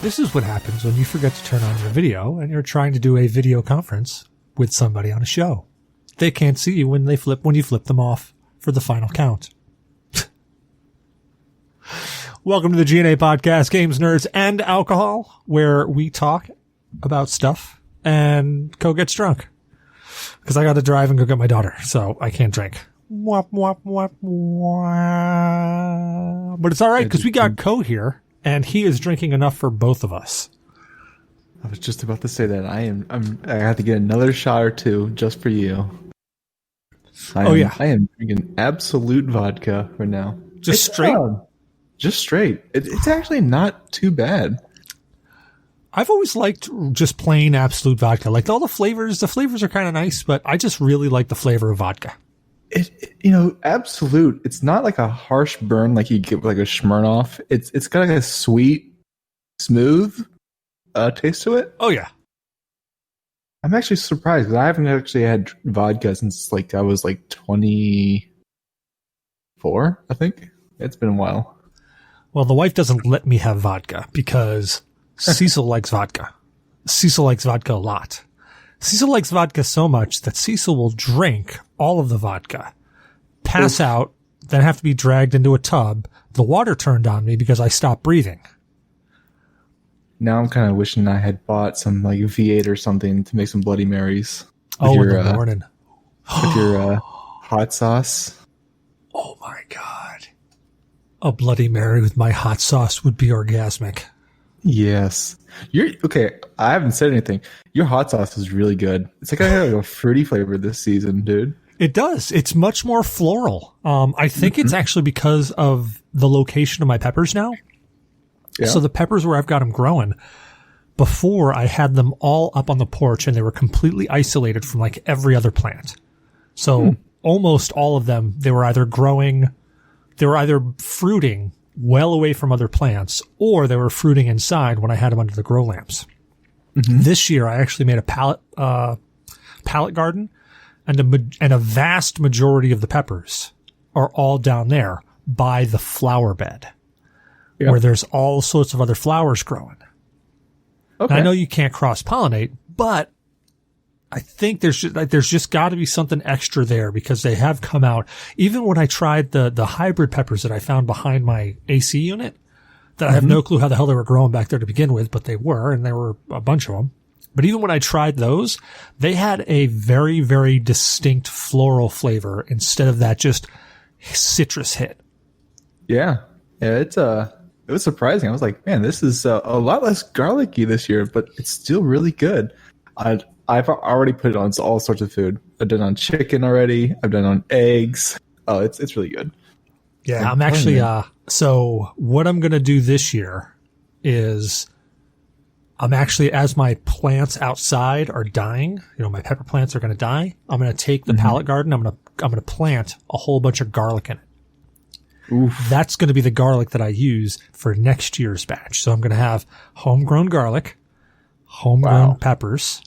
This is what happens when you forget to turn on your video and you're trying to do a video conference with somebody on a show. They can't see you when you flip them off for the final count. Welcome to the G.N.A podcast, Games, Nerds, and Alcohol, where we talk about stuff and Koh gets drunk. Because I got to drive and go get my daughter, so I can't drink. Wop, wop, wop, wop. But it's all right because we got Koh here, and he is drinking enough for both of us. I was just about to say that I have to get another shot or two just for you. I am drinking absolute vodka right now. Just straight? Just straight. It's actually not too bad. I've always liked just plain absolute vodka. Like all the flavors are kind of nice, but I just really like the flavor of vodka. Absolute. It's not like a harsh burn like you get with like a Smirnoff. It's got like a sweet, smooth taste to it. Oh yeah. I'm actually surprised because I haven't actually had vodka since I was 24. I think it's been a while. Well, the wife doesn't let me have vodka because Cecil likes vodka. Cecil likes vodka a lot. Cecil likes vodka so much that Cecil will drink all of the vodka, pass out, then have to be dragged into a tub, the water turned on me because I stopped breathing. Now I'm kind of wishing I had bought some V8 or something to make some Bloody Marys. In the morning. With your hot sauce. Oh my God. A Bloody Mary with my hot sauce would be orgasmic. Yes. Okay, I haven't said anything. Your hot sauce is really good. It's like I have a fruity flavor this season, dude. It does. It's much more floral. I think it's actually because of the location of my peppers now. Yeah. So the peppers where I've got them growing, before I had them all up on the porch and they were completely isolated from every other plant. So almost all of them, they were either fruiting well away from other plants, or they were fruiting inside when I had them under the grow lamps. Mm-hmm. This year, I actually made a pallet garden, and a vast majority of the peppers are all down there by the flower bed, where there's all sorts of other flowers growing. Okay. And I know you can't cross-pollinate, but I think there's just got to be something extra there because they have come out. Even when I tried the hybrid peppers that I found behind my AC unit, that I have no clue how the hell they were growing back there to begin with, but they were, and there were a bunch of them. But even when I tried those, they had a very, very distinct floral flavor instead of that just citrus hit. Yeah. It was surprising. I was like, man, this is a lot less garlicky this year, but it's still really good. I've already put it on all sorts of food. I've done it on chicken already. I've done it on eggs. Oh, it's really good. Yeah, I'm actually, so what I'm going to do this year is I'm actually, as my plants outside are dying, my pepper plants are going to die. I'm going to take the pallet garden. I'm going to plant a whole bunch of garlic in it. Oof. That's going to be the garlic that I use for next year's batch. So I'm going to have homegrown garlic, homegrown peppers,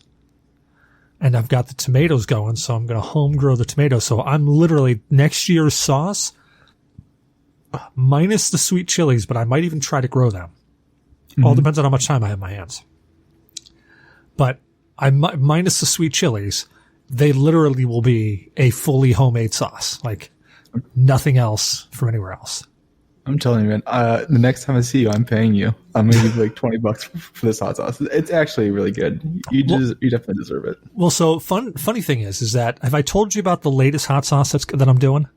and I've got the tomatoes going, so I'm going to home grow the tomatoes. So I'm literally next year's sauce, minus the sweet chilies, but I might even try to grow them. All depends on how much time I have in my hands. But minus the sweet chilies, they literally will be a fully homemade sauce. Nothing else from anywhere else. I'm telling you, man, the next time I see you, I'm paying you. I'm going to give you $20 for this hot sauce. It's actually really good. You definitely deserve it. Well, so funny thing is that, have I told you about the latest hot sauce that I'm doing?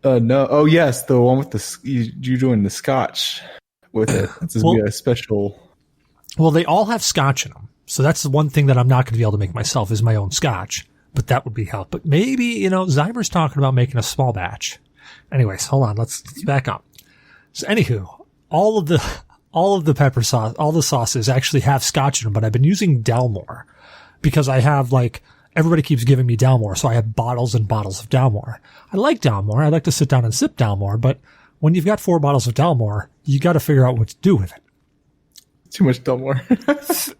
No. Oh, yes. The one with you're doing the scotch with it. It's going to be a special. Well, they all have scotch in them. So that's the one thing that I'm not going to be able to make myself is my own scotch. But that would be help. But maybe, Zymer's talking about making a small batch. Anyways, hold on. Let's back up. So anywho, all of the pepper sauce, all the sauces actually have scotch in them, but I've been using Dalmore because I have everybody keeps giving me Dalmore. So I have bottles and bottles of Dalmore. I like Dalmore. I like to sit down and sip Dalmore, but when you've got 4 bottles of Dalmore, you got to figure out what to do with it. Too much Dalmore.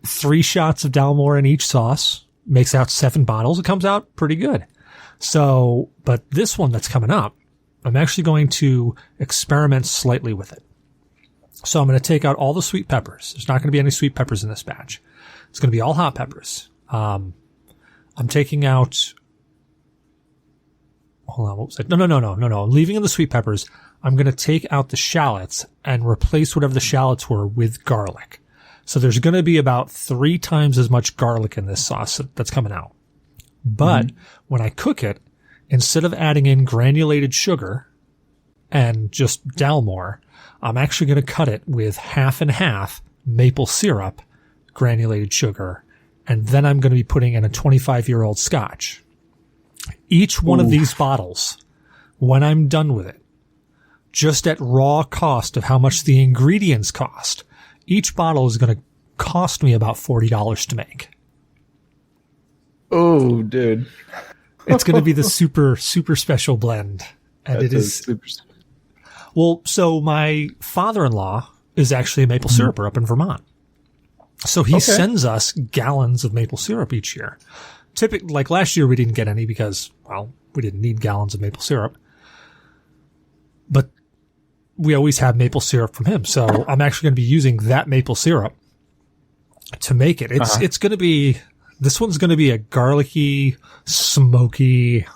3 shots of Dalmore in each sauce makes out 7 bottles. It comes out pretty good. So, but this one that's coming up, I'm actually going to experiment slightly with it. So I'm going to take out all the sweet peppers. There's not going to be any sweet peppers in this batch. It's going to be all hot peppers. I'm taking out, hold on, what was it? No. I'm leaving in the sweet peppers. I'm going to take out the shallots and replace whatever the shallots were with garlic. So there's going to be about 3 times as much garlic in this sauce that's coming out. But when I cook it, instead of adding in granulated sugar and just Dalmore, I'm actually going to cut it with half and half maple syrup, granulated sugar, and then I'm going to be putting in a 25-year-old scotch. Each one of these bottles, when I'm done with it, just at raw cost of how much the ingredients cost, each bottle is going to cost me about $40 to make. Oh, dude. It's going to be the super, super special blend. And it is super special. Well, so my father-in-law is actually a maple syruper up in Vermont. So he sends us gallons of maple syrup each year. Typically, like last year, we didn't get any because, well, we didn't need gallons of maple syrup. But we always have maple syrup from him. So I'm actually going to be using that maple syrup to make it. It's going to be, this one's going to be a garlicky, smoky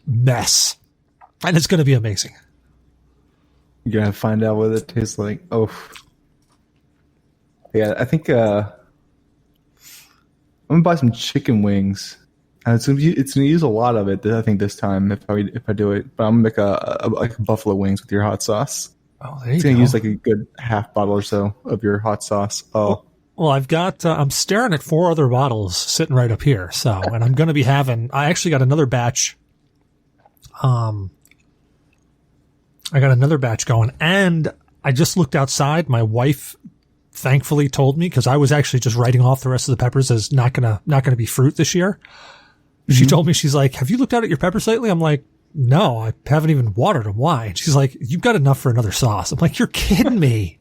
mess. And it's going to be amazing. You're going to find out what it tastes like. Oh. Yeah, I think I'm going to buy some chicken wings. And it's going to use a lot of it, I think, this time if I do it. But I'm going to make a buffalo wings with your hot sauce. Oh, there you go. It's going to use like a good half bottle or so of your hot sauce. Oh. Well, I've got, I'm staring at 4 other bottles sitting right up here. So, and I'm going to be having, I actually got another batch. I got another batch going, and I just looked outside. My wife thankfully told me, because I was actually just writing off the rest of the peppers as not gonna be fruit this year. She told me, she's like, "Have you looked out at your peppers lately?" I'm like, "No, I haven't even watered them. Why?" And she's like, "You've got enough for another sauce." I'm like, "You're kidding me."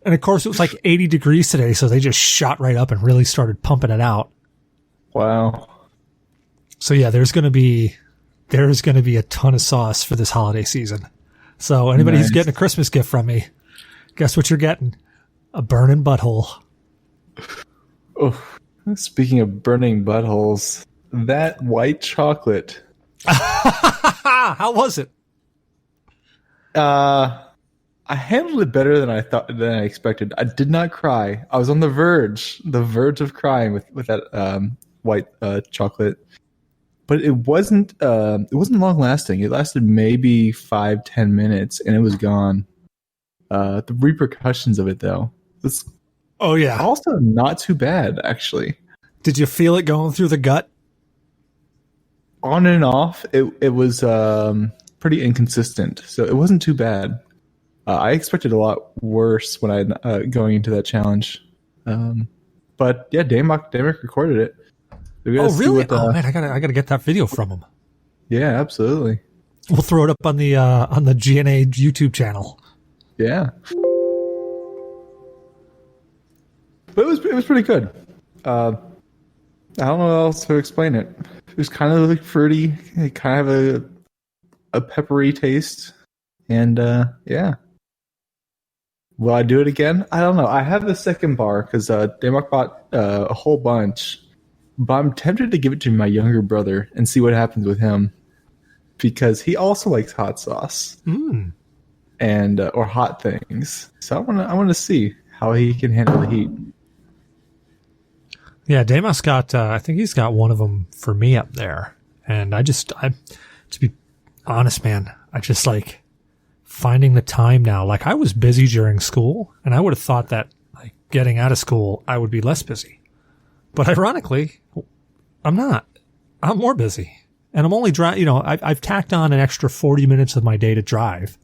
And of course, it was like 80 degrees today, so they just shot right up and really started pumping it out. Wow. So yeah, there's going to be a ton of sauce for this holiday season. So anybody who's getting a Christmas gift from me, guess what you're getting? A burning butthole. Oh, speaking of burning buttholes, that white chocolate. How was it? I handled it better than I expected. I did not cry. I was on the verge of crying with that white chocolate. But it wasn't long lasting. It lasted maybe 5-10 minutes and it was gone. The repercussions of it though, was also not too bad actually. Did you feel it going through the gut? On and off, it was pretty inconsistent, so it wasn't too bad. I expected a lot worse when I going into that challenge. But yeah, Damak recorded it. Oh really? Man, I gotta get that video from him. Yeah, absolutely. We'll throw it up on the G.N.A. YouTube channel. Yeah, but it was pretty good. I don't know how else to explain it. It was kind of like fruity, kind of a peppery taste, and yeah. Will I do it again? I don't know. I have the second bar because Damak bought a whole bunch, but I'm tempted to give it to my younger brother and see what happens with him because he also likes hot sauce and or hot things. So I want to see how he can handle the heat. Yeah, Damak's got. I think he's got one of them for me up there, and to be honest, man, I just like finding the time now. Like I was busy during school, and I would have thought that like getting out of school, I would be less busy. But ironically, I'm not. I'm more busy, and I'm only driving. I've tacked on an extra 40 minutes of my day to drive.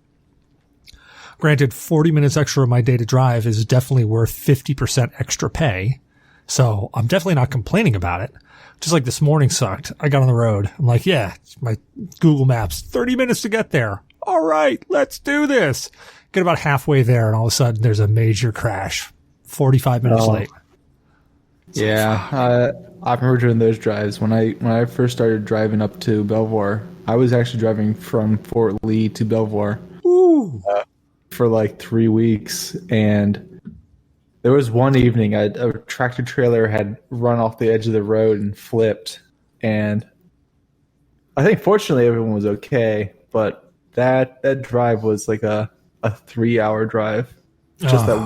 Granted, 40 minutes extra of my day to drive is definitely worth 50% extra pay. So I'm definitely not complaining about it. Just like this morning sucked. I got on the road. I'm like, yeah, my Google Maps, 30 minutes to get there. All right, let's do this. Get about halfway there, and all of a sudden there's a major crash. 45 minutes late. Yeah, I remember doing those drives. When I first started driving up to Belvoir, I was actually driving from Fort Lee to Belvoir. Ooh. for like 3 weeks, and there was one evening a tractor trailer had run off the edge of the road and flipped, and I think fortunately everyone was okay, but that drive was like a 3-hour drive, just that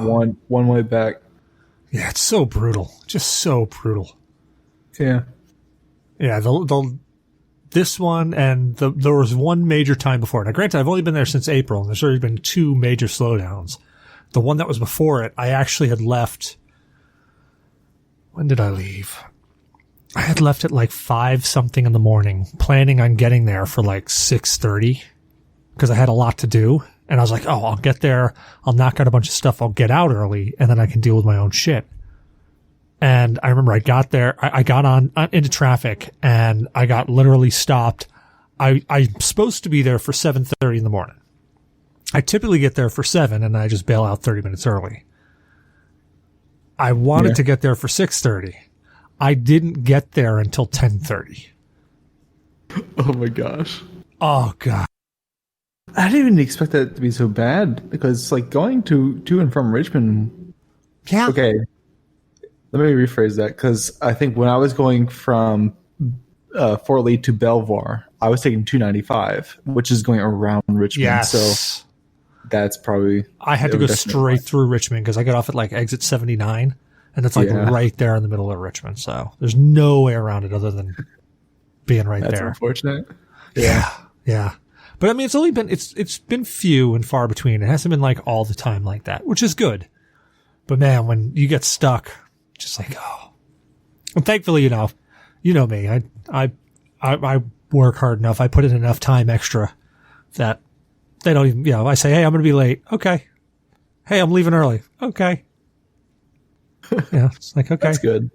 one way back. Yeah, it's so brutal, just so brutal. Yeah, yeah. This one and there was one major time before. Now, granted, I've only been there since April, and there's already been 2 major slowdowns. The one that was before it, I actually had left. When did I leave? I had left at like 5 something in the morning, planning on getting there for like 6:30 because I had a lot to do. And I was like, oh, I'll get there. I'll knock out a bunch of stuff. I'll get out early, and then I can deal with my own shit. And I remember I got there, I got on into traffic, and I got literally stopped. I'm supposed to be there for 7:30 in the morning. I typically get there for 7, and I just bail out 30 minutes early. I wanted to get there for 6:30. I didn't get there until 10:30. Oh my gosh. Oh God. I didn't even expect that to be so bad, because like going to and from Richmond. Yeah. Okay. Let me rephrase that, because I think when I was going from Fort Lee to Belvoir, I was taking 295, which is going around Richmond. Yes. So that's probably... I had to go straight through Richmond because I got off at like exit 79, and it's like right there in the middle of Richmond. So there's no way around it other than being right there. That's unfortunate. Yeah. But I mean, it's only been, it's been few and far between. It hasn't been like all the time like that, which is good. But man, when you get stuck, just like, oh, and thankfully, you know me, I work hard enough. I put in enough time extra that they don't even, I say, hey, I'm going to be late. Okay. Hey, I'm leaving early. Okay. Yeah. It's like, okay. That's good.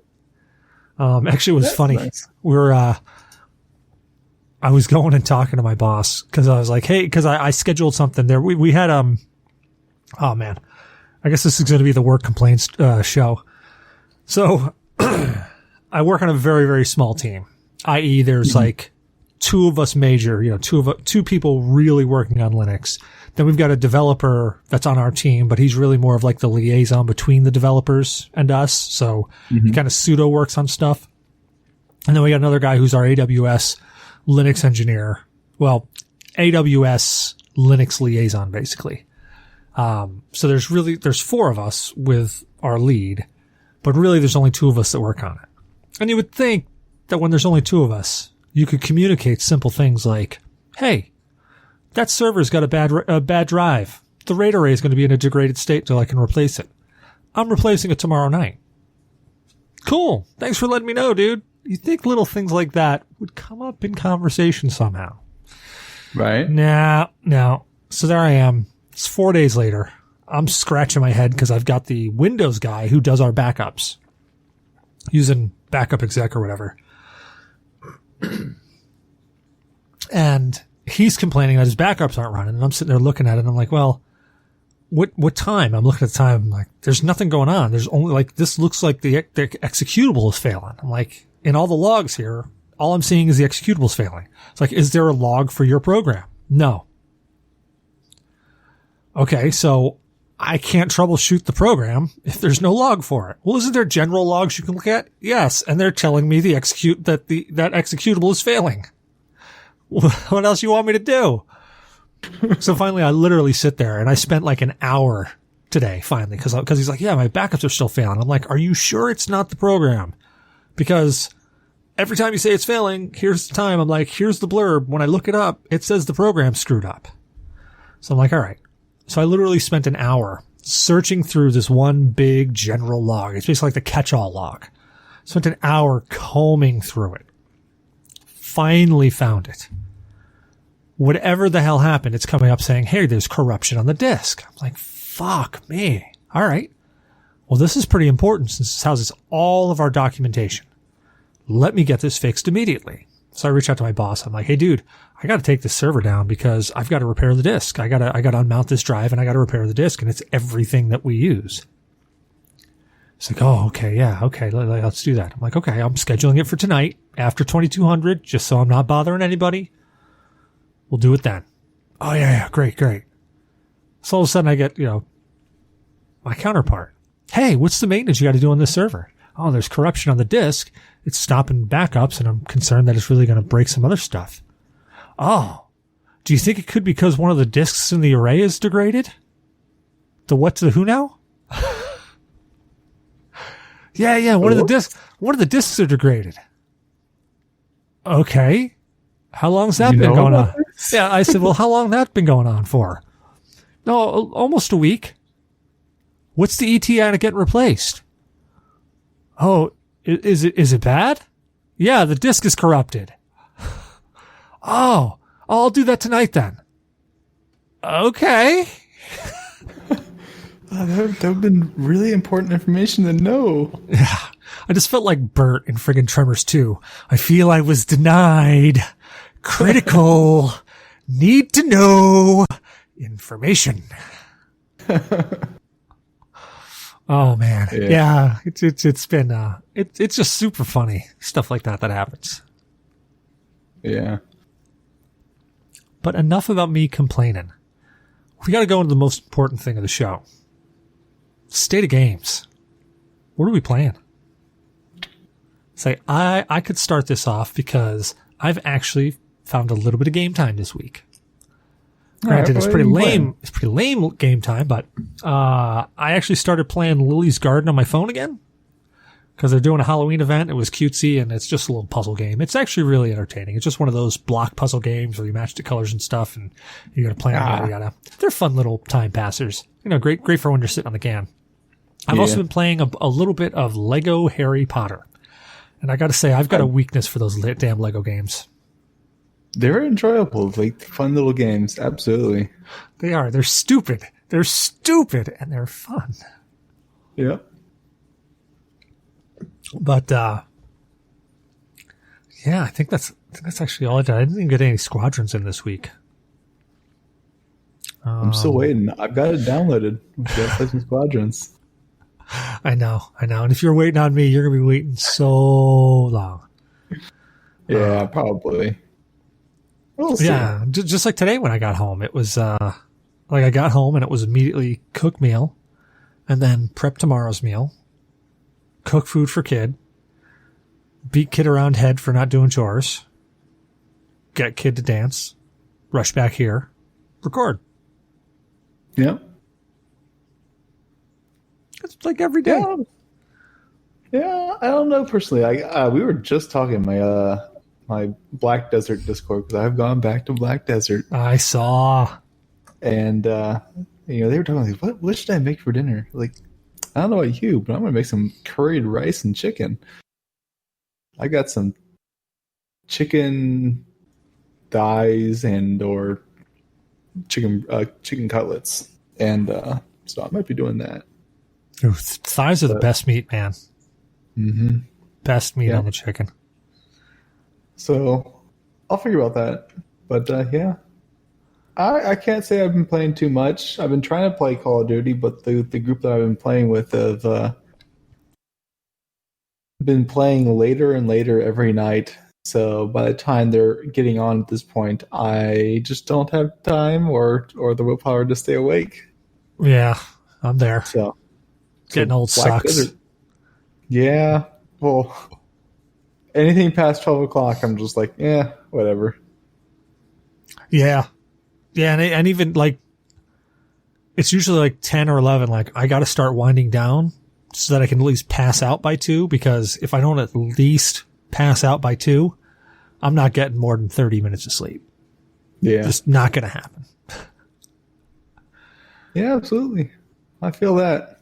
Actually, it was funny. Nice. I was going and talking to my boss because I was like, hey, because I scheduled something there. We had, oh man, I guess this is going to be the work complaints, show. So I work on a very, very small team, i.e. there's like 2 of us major, 2 people really working on Linux. Then we've got a developer that's on our team, but he's really more of like the liaison between the developers and us. So he kind of pseudo works on stuff. And then we got another guy who's our AWS Linux engineer. Well, AWS Linux liaison, basically. So there's 4 of us with our lead, but really there's only 2 of us that work on it. And you would think that when there's only 2 of us, you could communicate simple things like, hey, that server's got a bad drive. The RAID array is going to be in a degraded state till I can replace it. I'm replacing it tomorrow night. Cool. Thanks for letting me know, dude. You think little things like that would come up in conversation somehow. Right. No. So there I am. It's 4 days later. I'm scratching my head because I've got the Windows guy who does our backups using Backup Exec or whatever. And he's complaining that his backups aren't running. And I'm sitting there looking at it and I'm like, well, what time? I'm looking at the time. I'm like, there's nothing going on. There's only like, this looks like the executable is failing. I'm like, in all the logs here, all I'm seeing is the executable is failing. It's like, is there a log for your program? No. Okay, so I can't troubleshoot the program if there's no log for it. Well, isn't there general logs you can look at? Yes, and they're telling me that executable is failing. What else you want me to do? So finally, I literally sit there and I spent like an hour today finally because he's like, yeah, my backups are still failing. I'm like, are you sure it's not the program? Because every time you say it's failing, here's the time. I'm like, here's the blurb. When I look it up, it says the program's screwed up. So I'm like, all right. So I literally spent an hour searching through this one big general log. It's basically like the catch-all log. Spent an hour combing through it. Finally found it. Whatever the hell happened, it's coming up saying, hey, there's corruption on the disk. I'm like, fuck me. All right. Well, this is pretty important since this houses all of our documentation. Let me get this fixed immediately. So I reached out to my boss. I'm like, hey, dude, I got to take this server down because I've got to repair the disk. I got to unmount this drive and I got to repair the disk, and it's everything that we use. It's like, oh, okay. Yeah. Okay. Let's do that. I'm like, okay, I'm scheduling it for tonight after 2200, just so I'm not bothering anybody. We'll do it then. Oh, yeah. Great. So all of a sudden I get, my counterpart. Hey, what's the maintenance you got to do on this server? Oh, there's corruption on the disk. It's stopping backups, and I'm concerned that it's really going to break some other stuff. Oh, do you think it could be because one of the disks in the array is degraded? The what to the who now? Yeah. One of the disks are degraded. Okay. How long's that been going on? Yeah, I said, well, how long that been going on for? No, almost a week. What's the ETA to get replaced? Oh, is it bad? Yeah, the disk is corrupted. Oh, I'll do that tonight then. Okay. That would have been really important information to know. Yeah. I just felt like Bert in friggin' Tremors 2. I feel I was denied critical, need to know information. Oh man. Yeah. It's been, it's just super funny. Stuff like that happens. Yeah. But enough about me complaining. We got to go into the most important thing of the show. State of games. What are we playing? Say, I could start this off because I've actually found a little bit of game time this week. Granted, it's pretty lame. It's pretty lame game time, but I actually started playing Lily's Garden on my phone again because they're doing a Halloween event. It was cutesy, and it's just a little puzzle game. It's actually really entertaining. It's just one of those block puzzle games where you match the colors and stuff, and you got to plan yada yada. They're fun little time passers. Great for when you're sitting on the can. I've also been playing a little bit of Lego Harry Potter. And I got to say, I've got a weakness for those damn Lego games. They're enjoyable, like fun little games. Absolutely. They are. They're stupid. They're stupid, and they're fun. Yeah. But, I think that's actually all I did. I didn't even get any Squadrons in this week. I'm still waiting. I've got it downloaded. We've got to play some Squadrons. I know. And if you're waiting on me, you're going to be waiting so long. Yeah, probably. We'll see. Yeah, just like today when I got home. It was, I got home and it was immediately cook meal and then prep tomorrow's meal, cook food for kid, beat kid around head for not doing chores, get kid to dance, rush back here, record. Yep. It's like every day. Yeah, I don't know personally. We were just talking my Black Desert Discord because I've gone back to Black Desert. I saw, and they were talking like, what should I make for dinner? Like, I don't know about you, but I'm gonna make some curried rice and chicken. I got some chicken thighs or chicken cutlets, and so I might be doing that. Ooh, thighs are the best meat, man. Mm-hmm. Best meat on the chicken. So I'll figure out that. But I can't say I've been playing too much. I've been trying to play Call of Duty, but the group that I've been playing with have been playing later and later every night. So by the time they're getting on at this point, I just don't have time or the willpower to stay awake. Yeah, I'm there. So getting old sucks. Desert. Yeah, well, anything past 12 o'clock, I'm just like, whatever. Yeah, and even like, it's usually like 10 or 11. Like, I got to start winding down so that I can at least pass out by 2. Because if I don't at least pass out by 2, I'm not getting more than 30 minutes of sleep. Yeah, just not going to happen. Yeah, absolutely. I feel that.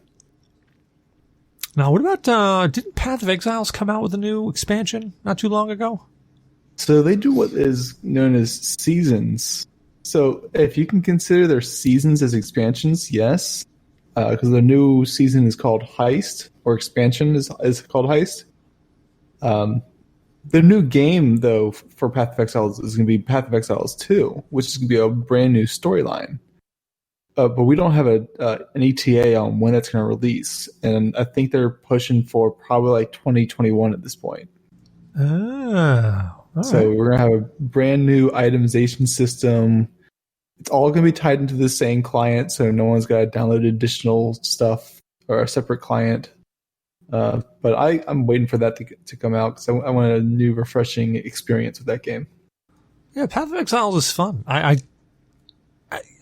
Now, what about, didn't Path of Exiles come out with a new expansion not too long ago? So they do what is known as seasons. So if you can consider their seasons as expansions, yes. Because the new season is called Heist, or expansion is called Heist. The new game, though, for Path of Exiles is going to be Path of Exiles 2, which is going to be a brand new storyline. But we don't have an ETA on when it's going to release. And I think they're pushing for probably like 2021 at this point. Oh, so we're going to have a brand new itemization system. it's all going to be tied into the same client, so no one's got to download additional stuff or a separate client. But I'm waiting for that to come out because I want a new, refreshing experience with that game. Yeah, Path of Exiles is fun. I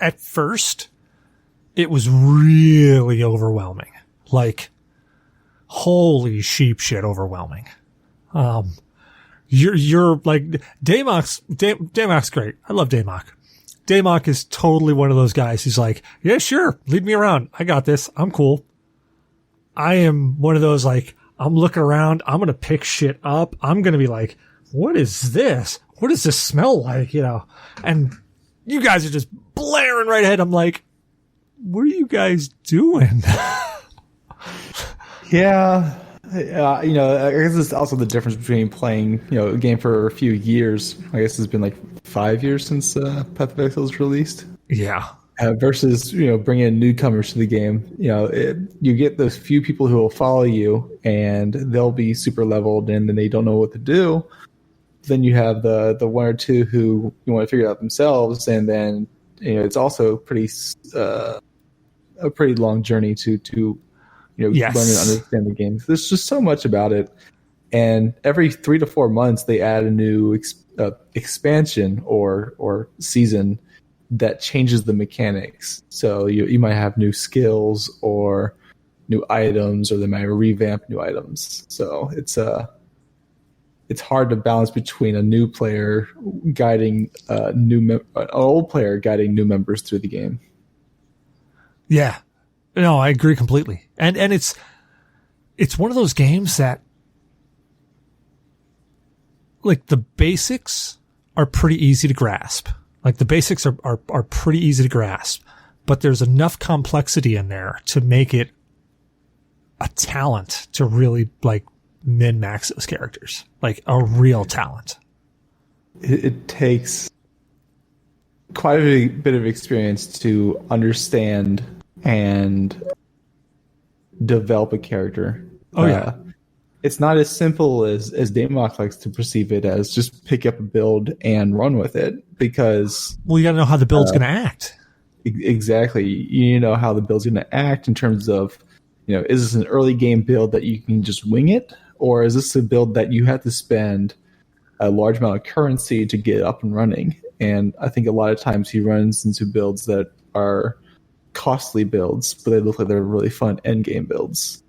at first, it was really overwhelming. Like, holy sheep shit overwhelming. You're like, Damok's great. I love Damok. Damok is totally one of those guys who's like, yeah, sure, lead me around. I got this. I'm cool. I am one of those, like, I'm looking around. I'm going to pick shit up. I'm going to be like, what is this? What does this smell like? You know, and you guys are just blaring right ahead. I'm like, what are you guys doing? Yeah. You know, I guess it's also the difference between playing, you know, a game for a few years. I guess it's been like 5 years since Path of Exile was released. Yeah. Versus, you know, bringing in newcomers to the game. You know, you get those few people who will follow you, and they'll be super leveled, and then they don't know what to do. Then you have the one or two who you want to figure it out themselves, and then, you know, it's also a pretty long journey to you know, Yes. learn and understand the game. There's just so much about it, and every 3 to 4 months they add a new expansion or season that changes the mechanics. So you might have new skills or new items, or they might revamp new items. So it's hard to balance between a new player guiding an old player guiding new members through the game. Yeah. No, I agree completely. And it's one of those games that, like, the basics are pretty easy to grasp. Like, the basics are pretty easy to grasp, but there's enough complexity in there to make it a talent to really, like, min-max those characters. Like, a real talent. It takes quite a bit of experience to understand and develop a character. Oh, yeah. It's not as simple as Damok likes to perceive it as, just pick up a build and run with it, because... Well, you gotta know how the build's gonna act. Exactly. You know how the build's gonna act in terms of, you know, is this an early game build that you can just wing it? Or is this a build that you have to spend a large amount of currency to get up and running? And I think a lot of times he runs into builds that are costly builds, but they look like they're really fun end game builds,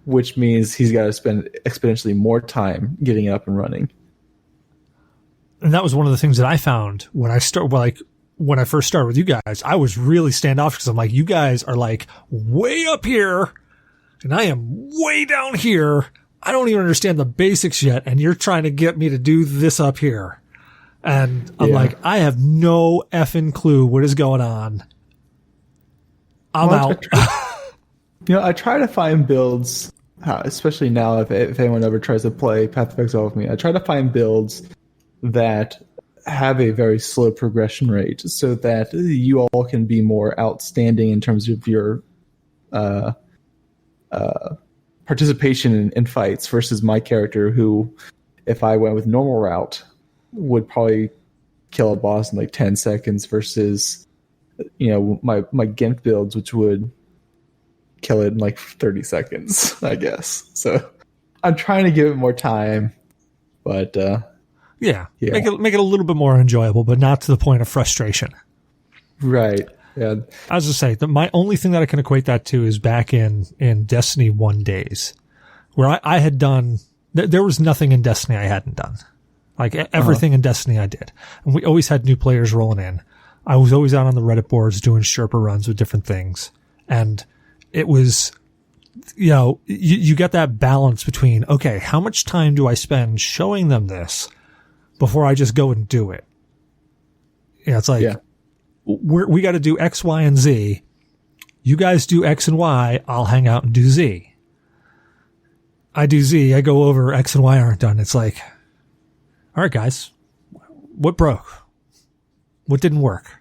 which means he's got to spend exponentially more time getting it up and running. And that was one of the things that I found when I first started with you guys. I was really standoffish because I'm like, you guys are like way up here and I am way down here. I don't even understand the basics yet, and you're trying to get me to do this up here. And I'm like, I have no effing clue what is going on. I'm out. You know, I try to find builds, especially now if anyone ever tries to play Path of Exile with me, I try to find builds that have a very slow progression rate so that you all can be more outstanding in terms of your participation in fights, versus my character who, if I went with normal route, would probably kill a boss in like 10 seconds versus, you know, my Gimp builds, which would kill it in like 30 seconds, I guess. So I'm trying to give it more time, but yeah. Make it a little bit more enjoyable, but not to the point of frustration. Right. Yeah. I was just saying that my only thing that I can equate that to is back in Destiny 1 days, where I had done, there was nothing in Destiny I hadn't done. Like everything in Destiny I did. And we always had new players rolling in. I was always out on the Reddit boards doing Sherpa runs with different things. And it was, you know, you get that balance between, okay, how much time do I spend showing them this before I just go and do it? Yeah, it's like, we got to do X, Y, and Z. You guys do X and Y. I'll hang out and do Z. I do Z. I go over X and Y aren't done. It's like, all right, guys, what broke? What didn't work?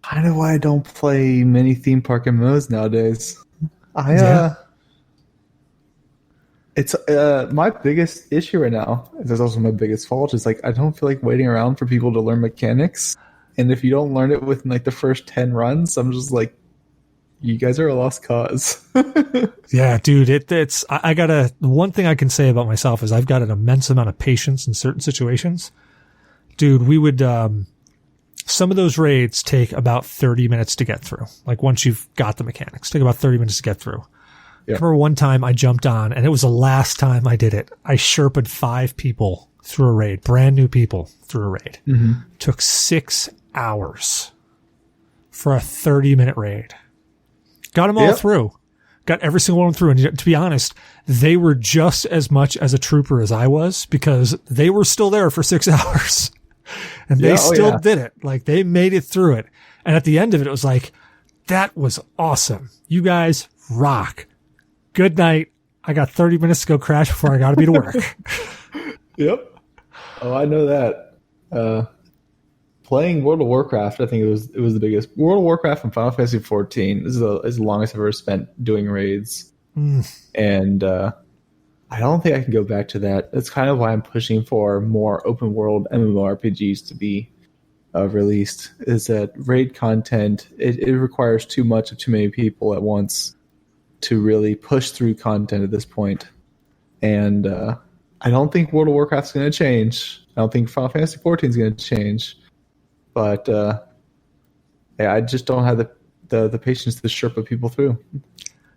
Kind of why I don't play many theme park MMOs nowadays. I It's my biggest issue right now. It's also my biggest fault. Is like I don't feel like waiting around for people to learn mechanics, and if you don't learn it within like the first 10 runs, I'm just like, you guys are a lost cause. Yeah, dude, I gotta, the one thing I can say about myself is I've got an immense amount of patience in certain situations. Dude, we would, some of those raids take about 30 minutes to get through. Like once you've got the mechanics, take about 30 minutes to get through. Yeah. I remember one time I jumped on, and it was the last time I did it. I Sherpa'd 5 people through a raid, brand new people through a raid. Mm-hmm. Took 6 hours for a 30-minute raid. Got them all through. Got every single one through. And to be honest, they were just as much as a trooper as I was, because they were still there for 6 hours. And they still did it. Like, they made it through it. And at the end of it, it was like, that was awesome. You guys rock. Good night. I got 30 minutes to go crash before I got to be to work. Yep. Oh, I know that. Playing World of Warcraft, I think it was the biggest. World of Warcraft and Final Fantasy 14 is the longest I've ever spent doing raids. And I don't think I can go back to that. That's kind of why I'm pushing for more open world MMORPGs to be released, is that raid content, it requires too much of too many people at once to really push through content at this point. And I don't think World of Warcraft's going to change. I don't think Final Fantasy 14 is going to change. But I just don't have the patience to Sherpa people through.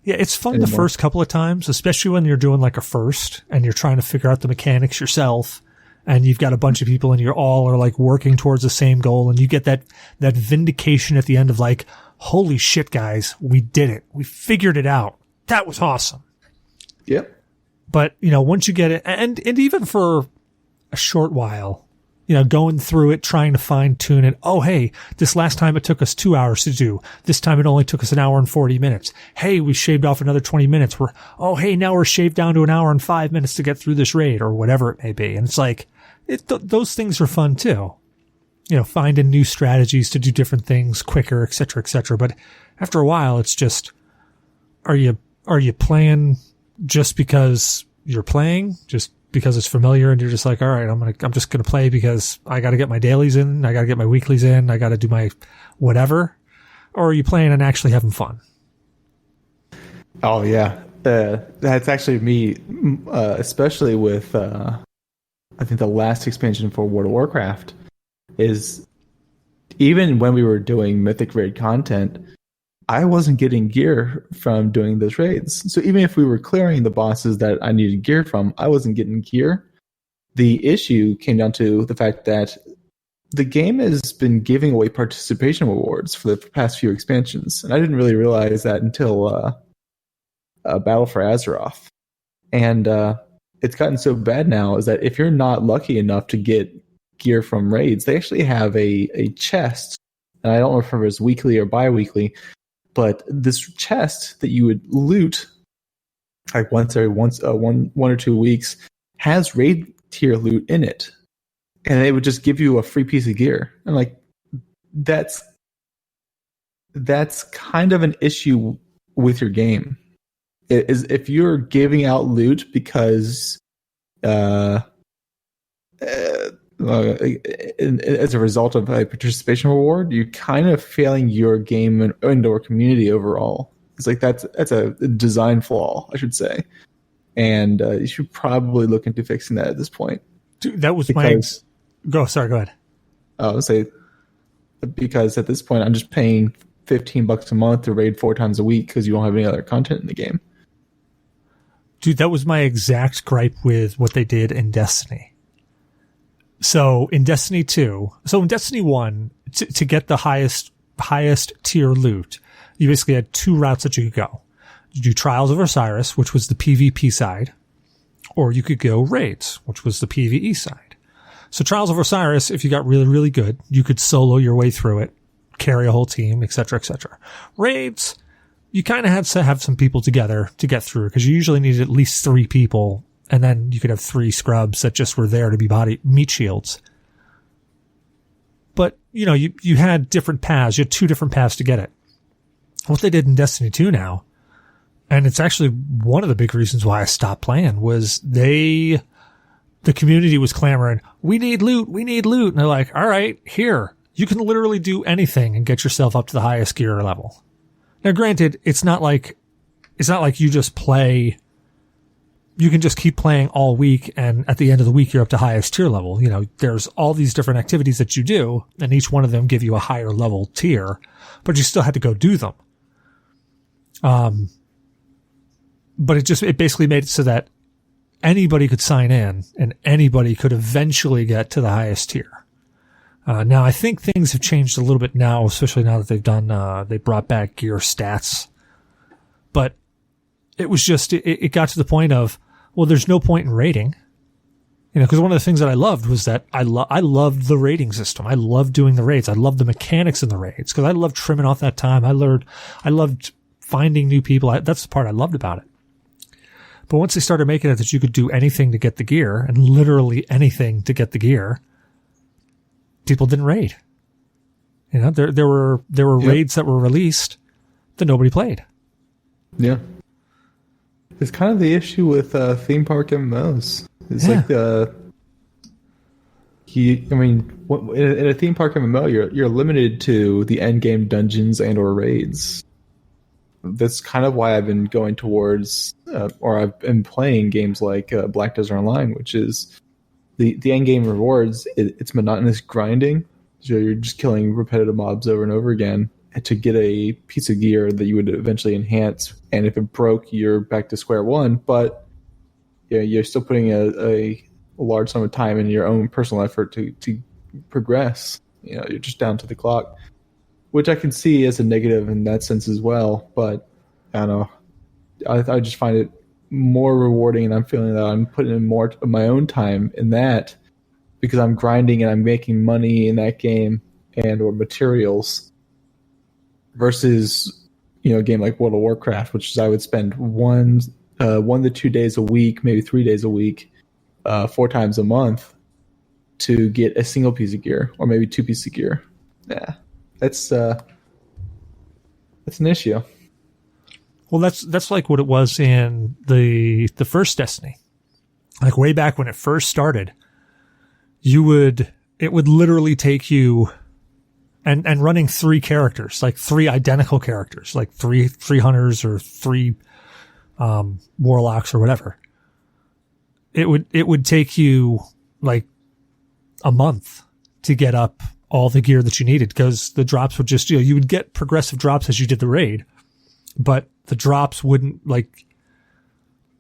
Yeah, it's fun anymore. The first couple of times, especially when you're doing like a first and you're trying to figure out the mechanics yourself, and you've got a bunch of people and you're all are like working towards the same goal, and you get that vindication at the end of like, holy shit, guys, we did it. We figured it out. That was awesome. Yep. But, once you get it, and even for a short while, going through it, trying to fine tune it. Oh, hey, this last time it took us 2 hours to do. This time it only took us 1 hour and 40 minutes. Hey, we shaved off another 20 minutes. Now we're shaved down to 1 hour and 5 minutes to get through this raid, or whatever it may be. And it's like, those things are fun too. Finding new strategies to do different things quicker, et cetera, et cetera. But after a while, it's just, are you playing just because you're playing? Just because it's familiar, and you're just like, all right, I'm just gonna play because I got to get my dailies in, I got to get my weeklies in, I got to do my whatever? Or are you playing and actually having fun? Oh yeah, that's actually me, especially with I think the last expansion for World of Warcraft is, even when we were doing Mythic Raid content, I wasn't getting gear from doing those raids. So even if we were clearing the bosses that I needed gear from, I wasn't getting gear. The issue came down to the fact that the game has been giving away participation rewards for the past few expansions. And I didn't really realize that until Battle for Azeroth. And it's gotten so bad now is that if you're not lucky enough to get gear from raids, they actually have a chest. And I don't remember if it's weekly or bi-weekly, but this chest that you would loot like one or 2 weeks has raid tier loot in it, and they would just give you a free piece of gear. And like, that's kind of an issue with your game. It is if you're giving out loot because as a result of a participation reward, you're kind of failing your game and indoor community overall. It's like that's a design flaw, I should say, and you should probably look into fixing that at this point. Dude, that was Go ahead. I would say, because at this point I'm just paying $15 a month to raid 4 times a week because you don't have any other content in the game. Dude, that was my exact gripe with what they did in Destiny. So in Destiny 1, to get the highest tier loot, you basically had 2 routes that you could go. You do Trials of Osiris, which was the PvP side, or you could go Raids, which was the PvE side. So Trials of Osiris, if you got really, really good, you could solo your way through it, carry a whole team, etc., etc. Raids, you kind of had to have some people together to get through, because you usually needed at least 3 people. And then you could have 3 scrubs that just were there to be meat shields. But, you had different paths. You had 2 different paths to get it. What they did in Destiny 2 now, And it's actually one of the big reasons why I stopped playing was the community was clamoring, we need loot. And they're like, all right, here, you can literally do anything and get yourself up to the highest gear level. Now, granted, it's not like you just play, you can just keep playing all week. And at the end of the week, you're up to highest tier level. You know, there's all these different activities that you do, and each one of them give you a higher level tier, but you still had to go do them. But it basically made it so that anybody could sign in and anybody could eventually get to the highest tier. Now I think things have changed a little bit now, especially now that they brought back gear stats. But it was just, it got to the point of, well, there's no point in raiding. You know, because one of the things that I loved was that I loved the raiding system. I loved doing the raids. I loved the mechanics in the raids because I loved trimming off that time. I loved finding new people. That's the part I loved about it. But once they started making it that you could do anything to get the gear, and literally anything to get the gear, people didn't raid. You know, there were raids that were released that nobody played. Yeah. It's kind of the issue with theme park MMOs. It's like in a theme park MMO, you're limited to the end game dungeons and or raids. That's kind of why I've been going towards, or I've been playing games like Black Desert Online, which is the end game rewards. It's monotonous grinding. So you're just killing repetitive mobs over and over again to get a piece of gear that you would eventually enhance. And if it broke, you're back to square one. But yeah, you're still putting a large sum of time in your own personal effort to progress. You know, you're just down to the clock, which I can see as a negative in that sense as well. But I don't know. I just find it more rewarding, and I'm feeling that I'm putting in more of my own time in that because I'm grinding and I'm making money in that game and or materials versus, you know, a game like World of Warcraft, which is I would spend 1 to 2 days a week, maybe 3 days a week, 4 times a month to get a single piece of gear or maybe 2 pieces of gear. Yeah. That's an issue. Well, that's like what it was in the first Destiny. Like way back when it first started, it would literally take you and running 3 characters, like 3 identical characters, like three hunters or 3 warlocks or whatever. It would take you like a month to get up all the gear that you needed because the drops would just, you would get progressive drops as you did the raid, but the drops wouldn't, like,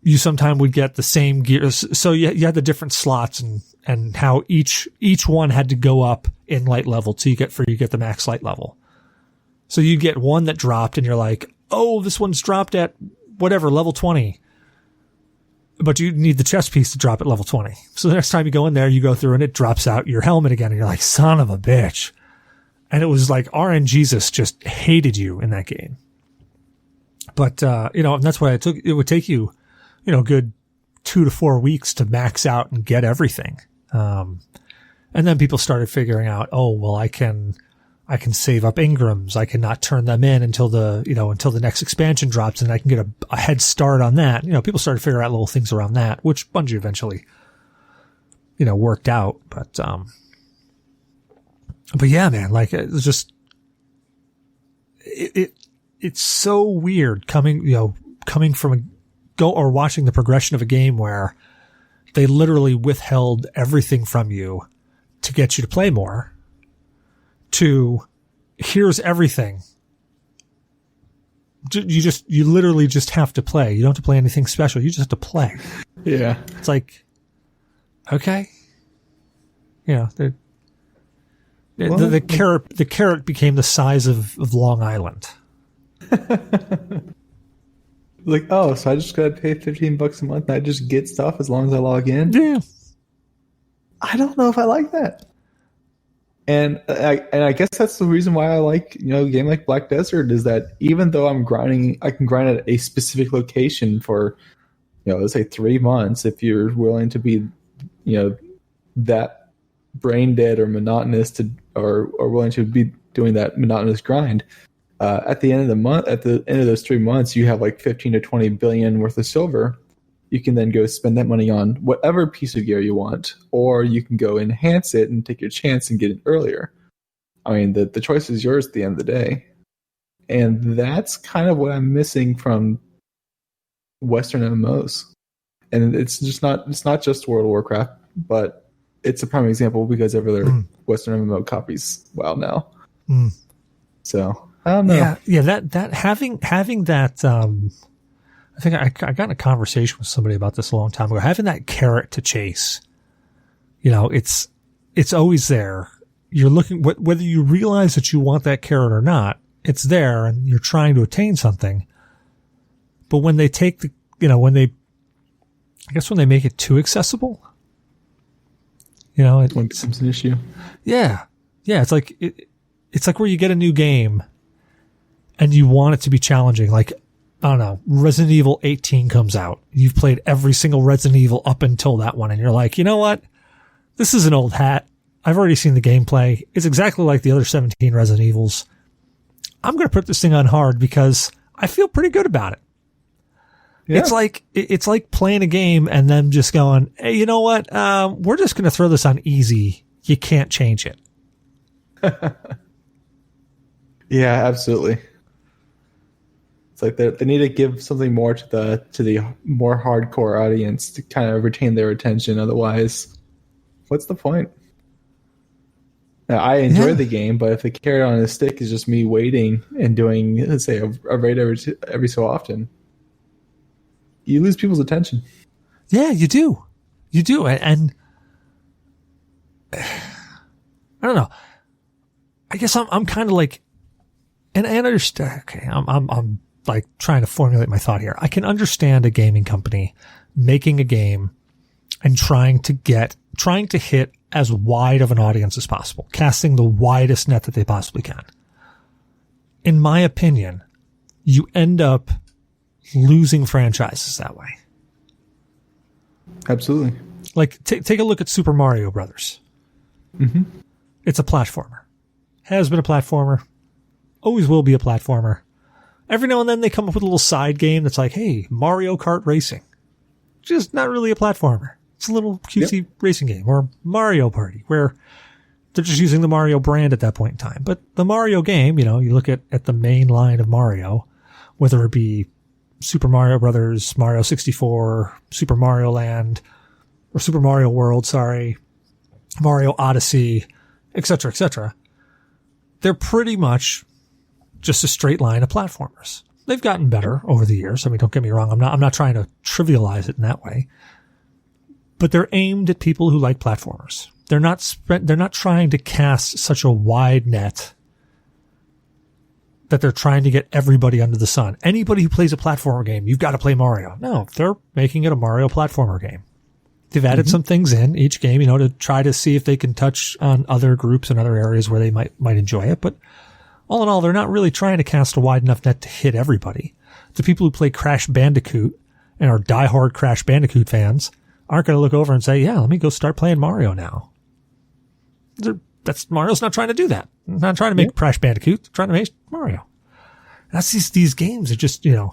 you sometimes would get the same gear. So you had the different slots and how each one had to go up in light level till you get the max light level. So you get one that dropped and you're like, oh, this one's dropped at whatever, level 20. But you need the chest piece to drop at level 20. So the next time you go in there, you go through and it drops out your helmet again. And you're like, son of a bitch. And it was like RNGesus just hated you in that game. But, and that's why it would take you, a good 2 to 4 weeks to max out and get everything. And then people started figuring out, oh, well, I can save up Ingrams. I cannot turn them in until the next expansion drops, and I can get a head start on that. People started figuring out little things around that, which Bungie eventually, worked out. But yeah, man, like it was just, it's so weird coming from watching the progression of a game where they literally withheld everything from you to get you to play more, to here's everything. You literally just have to play. You don't have to play anything special. You just have to play. Yeah. It's like, okay. The carrot became the size of Long Island. Like, oh, so I just gotta pay $15 a month and I just get stuff as long as I log in? Yeah. I don't know if I like that. And I guess that's the reason why I like, a game like Black Desert is that even though I'm grinding, I can grind at a specific location for, let's say 3 months if you're willing to be, that brain dead or monotonous or willing to be doing that monotonous grind. At the end of the month, at the end of those 3 months, you have like 15 to 20 billion worth of silver. You can then go spend that money on whatever piece of gear you want, or you can go enhance it and take your chance and get it earlier. I mean, the choice is yours at the end of the day. And that's kind of what I'm missing from Western MMOs. And it's not just World of Warcraft, but it's a prime example because of other Western MMO copies WoW now. So I don't know. Yeah, that having that I think I got in a conversation with somebody about this a long time ago. Having that carrot to chase, it's always there. You're looking, whether you realize that you want that carrot or not, it's there and you're trying to attain something. But when they take when they make it too accessible, it becomes an issue. Yeah. It's like, it's like where you get a new game and you want it to be challenging. Like, I don't know, Resident Evil 18 comes out. You've played every single Resident Evil up until that one. And you're like, you know what? This is an old hat. I've already seen the gameplay. It's exactly like the other 17 Resident Evils. I'm going to put this thing on hard because I feel pretty good about it. Yeah. It's like playing a game and then just going, hey, you know what? We're just going to throw this on easy. You can't change it. Yeah, absolutely. It's like they need to give something more to the more hardcore audience to kind of retain their attention. Otherwise, what's the point? Now, I enjoy the game, but if the carrot on a stick is just me waiting and doing, let's say, a raid every so often, you lose people's attention. Yeah, you do. And I don't know. I guess I'm kind of like, and I understand. Okay, I'm like trying to formulate my thought here. I can understand a gaming company making a game and trying to hit as wide of an audience as possible, casting the widest net that they possibly can. In my opinion, you end up losing franchises that way. Absolutely. Like, take a look at Super Mario Brothers. Mm-hmm. It's a platformer. Has been a platformer. Always will be a platformer. Every now and then they come up with a little side game that's like, hey, Mario Kart Racing. Just not really a platformer. It's a little cutesy racing game. Or Mario Party, where they're just using the Mario brand at that point in time. But the Mario game, you look at the main line of Mario, whether it be Super Mario Brothers, Mario 64, Super Mario Land, or Super Mario World, Mario Odyssey, etc., etc. They're pretty much just a straight line of platformers. They've gotten better over the years. I mean, don't get me wrong. I'm not trying to trivialize it in that way, but they're aimed at people who like platformers. They're not trying to cast such a wide net that they're trying to get everybody under the sun. Anybody who plays a platformer game, you've got to play Mario. No, they're making it a Mario platformer game. They've added some things in each game, to try to see if they can touch on other groups and other areas where they might enjoy it. But all in all, they're not really trying to cast a wide enough net to hit everybody. The people who play Crash Bandicoot and are diehard Crash Bandicoot fans aren't going to look over and say, yeah, let me go start playing Mario now. Mario's not trying to do that. Not trying to make Crash Bandicoot. They're trying to make Mario. That's these games are just, they're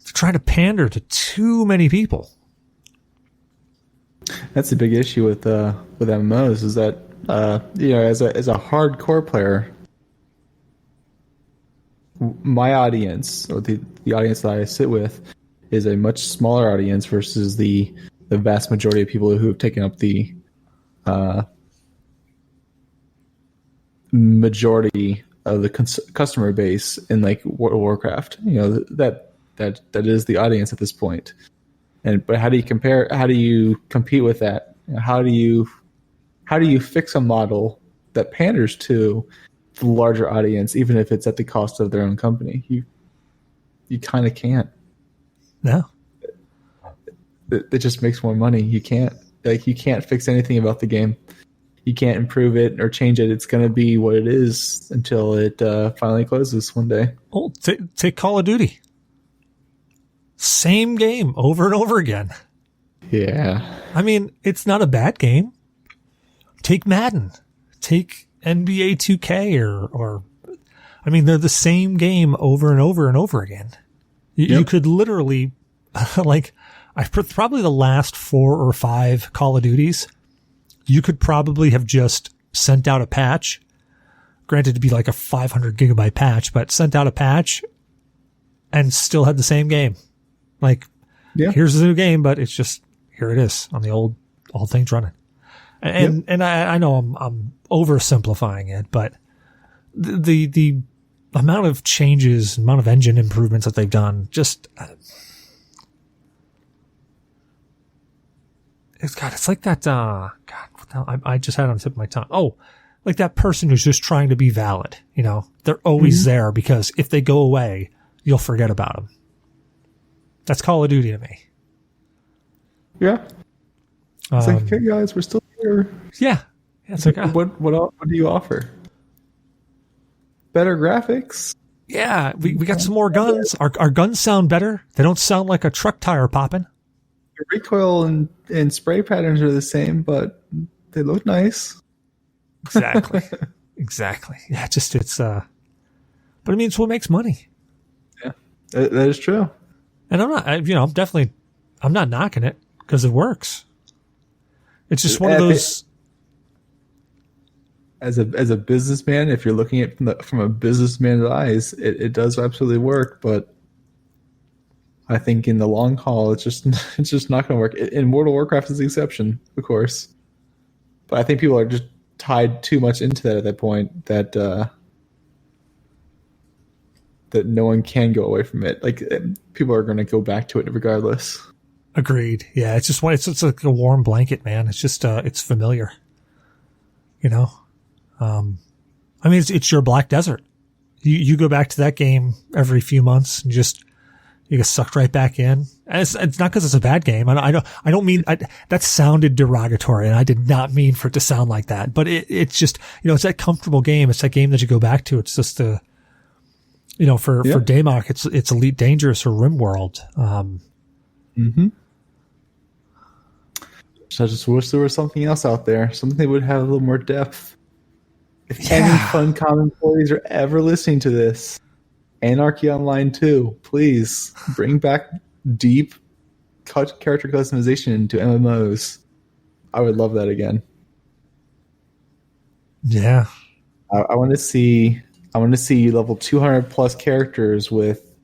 trying to pander to too many people. That's the big issue with MMOs is that, as a hardcore player, my audience, or the audience that I sit with, is a much smaller audience versus the vast majority of people who have taken up the majority of the customer base in like World of Warcraft. That is the audience at this point. But how do you compare? How do you compete with that? How do you fix a model that panders to the larger audience, even if it's at the cost of their own company? You kind of can't. No. It just makes more money. You can't fix anything about the game. You can't improve it or change it. It's going to be what it is until it finally closes one day. Oh, take Call of Duty. Same game over and over again. Yeah. I mean, it's not a bad game. Take Madden. Take NBA 2K or I mean, they're the same game over and over and over again. You could literally, like, probably the last 4 or 5 Call of Duties, you could probably have just sent out a patch. Granted, to be like a 500 gigabyte patch, but sent out a patch and still had the same game. Like, here's the new game, but it's just, here it is on the old thing's running. And I know I'm oversimplifying it, but the amount of changes, amount of engine improvements that they've done, just, it's like that, God, what the hell, I just had it on the tip of my tongue. Oh, like that person who's just trying to be valid, you know, they're always there because if they go away, you'll forget about them. That's Call of Duty to me. Yeah. It's like, hey guys, we're still here. Yeah. It's like, what do you offer? Better graphics. Yeah, we got some more guns. Our guns sound better. They don't sound like a truck tire popping. Your recoil and spray patterns are the same, but they look nice. Exactly. Exactly. Yeah, but I mean, it's what makes money. Yeah, that is true. And I'm not knocking it because it works. It's just one of those. As a businessman, if you're looking at it from a businessman's eyes, it does absolutely work. But I think in the long haul, it's just not going to work. In World of Warcraft is the exception, of course. But I think people are just tied too much into that at that point that that no one can go away from it. Like, people are going to go back to it regardless. Agreed. Yeah, it's just it's like a warm blanket, man. It's just it's familiar. You know, I mean, it's your Black Desert. You go back to that game every few months and you get sucked right back in. And it's not because it's a bad game. I don't mean that sounded derogatory, and I did not mean for it to sound like that. But it's just, you know, it's that comfortable game. It's that game that you go back to. It's just for Daymok, it's Elite Dangerous or RimWorld. So I just wish there was something else out there, something that would have a little more depth. If any Funcom employees are ever listening to this, Anarchy Online 2, please bring back deep character customization into MMOs. I would love that again. Yeah, I want to see level 200 plus characters with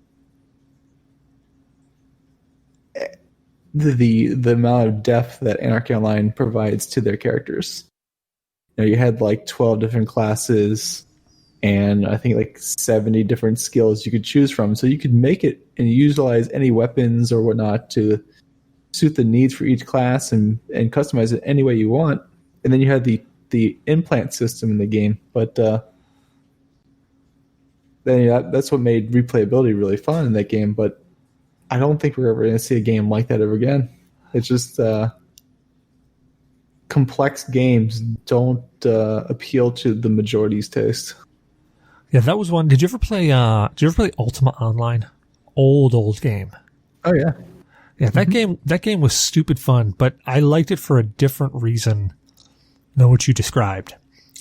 the amount of depth that Anarchy Online provides to their characters. You know, you had like 12 different classes and I think like 70 different skills you could choose from. So you could make it and utilize any weapons or whatnot to suit the needs for each class and customize it any way you want. And then you had the implant system in the game. But then that's what made replayability really fun in that game. But I don't think we're ever going to see a game like that ever again. It's just complex games don't appeal to the majority's taste. Yeah, that was one. Did you ever play Ultima Online? Old game. Oh yeah. Yeah, that game was stupid fun, but I liked it for a different reason than what you described.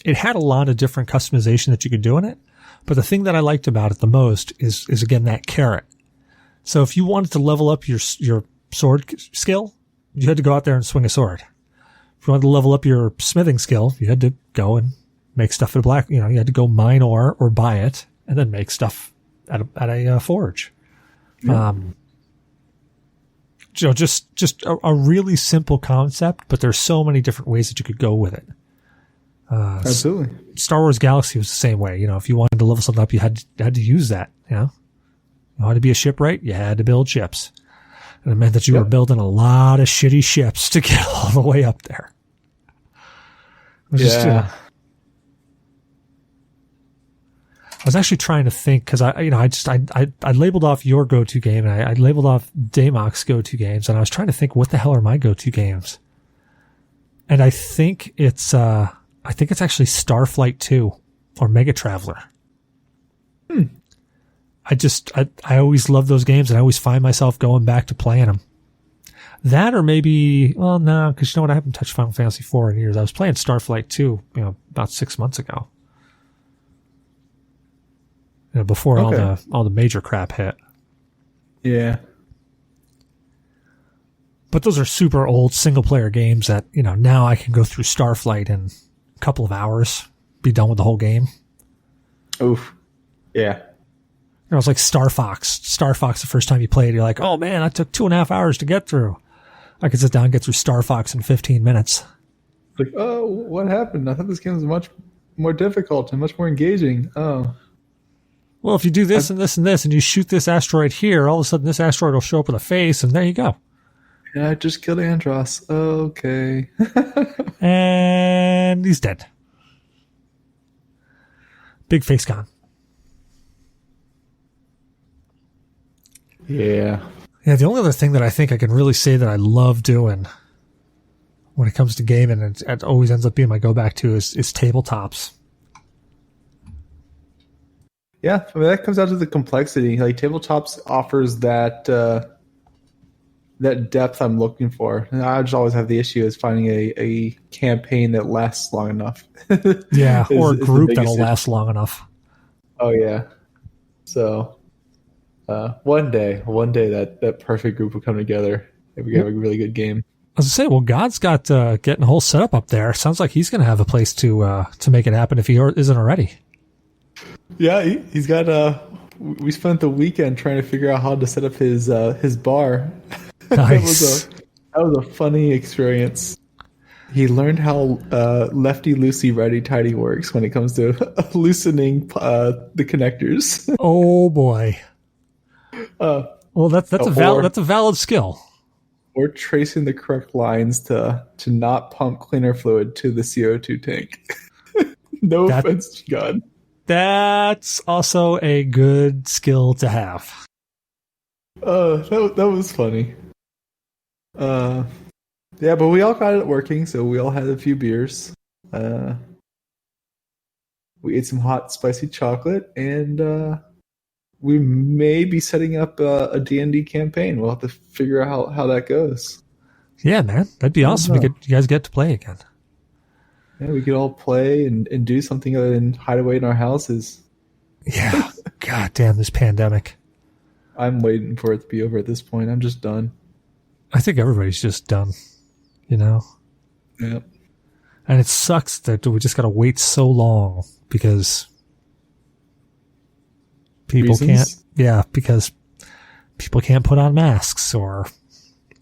It had a lot of different customization that you could do in it, but the thing that I liked about it the most is again that carrot. So if you wanted to level up your sword skill, you had to go out there and swing a sword. If you wanted to level up your smithing skill, you had to go and make stuff at you had to go mine ore or buy it and then make stuff at a forge. Yeah. Just a really simple concept, but there's so many different ways that you could go with it. Absolutely. Star Wars Galaxy was the same way. You know, if you wanted to level something up, you had to use that. You know, you wanted to be a shipwright, you had to build ships, and it meant that you were building a lot of shitty ships to get all the way up there. I was actually trying to think because I labeled off your go-to game and I labeled off Daymok's go-to games, and I was trying to think what the hell are my go-to games, and I think it's actually Starflight 2 or Mega Traveler. I always love those games and I always find myself going back to playing them. That or maybe, well, no, because you know what? I haven't touched Final Fantasy 4 in years. I was playing Starflight 2, about 6 months ago. before all the major crap hit. Yeah. But those are super old single-player games that, now I can go through Starflight in a couple of hours, be done with the whole game. Oof. Yeah. It's like Star Fox. Star Fox, the first time you play it, you're like, oh man, that took 2.5 hours to get through. I could sit down and get through Star Fox in 15 minutes. Like, oh, what happened? I thought this game was much more difficult and much more engaging. Oh. Well, if you do this and this and this, and you shoot this asteroid here, all of a sudden this asteroid will show up with a face, and there you go. Yeah, I just killed Andros. Okay. And he's dead. Big face gone. Yeah. Yeah, the only other thing that I think I can really say that I love doing when it comes to gaming, and it always ends up being my go-back to, is tabletops. Yeah, I mean, that comes down to the complexity. Like, tabletops offers that that depth I'm looking for. And I just always have the issue is finding a campaign that lasts long enough. Yeah, or a group that'll last long enough. Oh, yeah. So, one day that perfect group will come together and we have a really good game. I was going to say, well, God's got getting a whole setup up there. Sounds like he's going to have a place to make it happen if he isn't already. Yeah, he's got. We spent the weekend trying to figure out how to set up his bar. Nice. that was a funny experience. He learned how lefty loosey righty tighty works when it comes to loosening the connectors. Oh boy. Well, that's a valid skill. Or tracing the correct lines to not pump cleaner fluid to the CO2 tank. No offense, God. That's also a good skill to have. That was funny. Yeah, but we all got it working, so we all had a few beers. We ate some hot, spicy chocolate, and we may be setting up a D&D campaign. We'll have to figure out how that goes. Yeah, man. That'd be awesome. You guys get to play again. Yeah, we could all play and do something other than hide away in our houses. Yeah. God damn this pandemic. I'm waiting for it to be over at this point. I'm just done. I think everybody's just done, Yeah. And it sucks that we just got to wait so long because people because people can't put on masks, or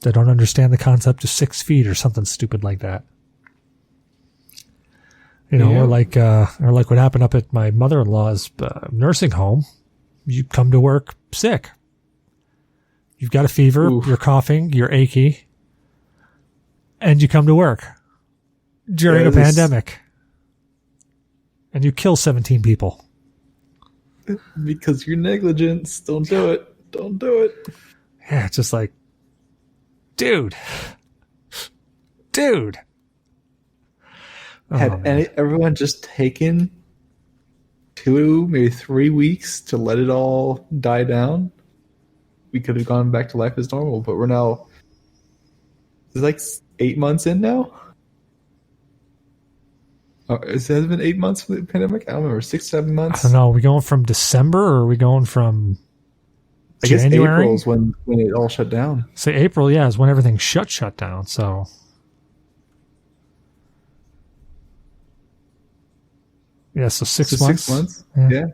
they don't understand the concept of 6 feet or something stupid like that. Or like what happened up at my mother-in-law's nursing home. You come to work sick. You've got a fever, Oof. You're coughing, you're achy, and you come to work during a pandemic. And you kill 17 people. Because you're negligence. Don't do it. Don't do it. Yeah, it's just like, dude. Had everyone just taken 2, maybe 3 weeks to let it all die down, we could have gone back to life as normal. But we're now, it's like 8 months in now. Has it been 8 months for the pandemic? I don't remember. 6, 7 months. I don't know. Are we going from December, or are we going from January? I guess April is when it all shut down. Say April, yeah, is when everything shut down. So. Yeah, so 6 months. 6 months. Yeah.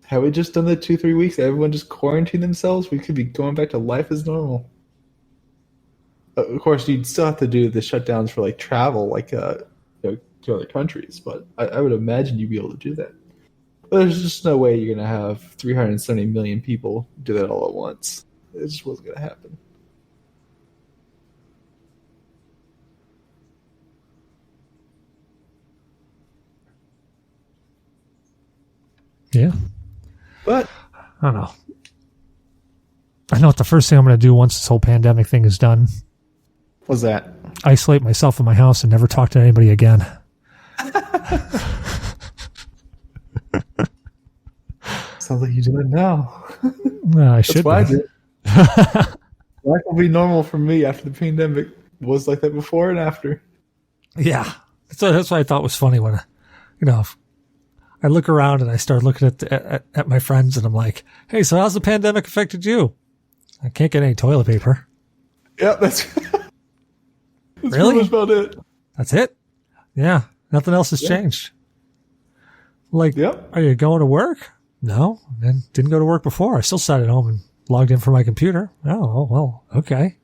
Had we just done the 2-3 weeks, everyone just quarantined themselves, we could be going back to life as normal. Of course, you'd still have to do the shutdowns for like travel, like to other countries. But I would imagine you'd be able to do that. But there's just no way you're going to have 370 million people do that all at once. It just wasn't going to happen. Yeah. But I don't know. I know what the first thing I'm going to do once this whole pandemic thing is done. What's that? Isolate myself in my house and never talk to anybody again. Sounds like you do it now. I should. That's why life will be normal for me after the pandemic. It was like that before and after. Yeah. That's what I thought was funny when, I look around and I start looking at my friends and I'm like, hey, so how's the pandemic affected you? I can't get any toilet paper. Yeah, that's really pretty much about it. That's it? Yeah. Nothing else has changed. Like, Yep. Are you going to work? No. And didn't go to work before. I still sat at home and logged in from my computer. Oh, well, okay.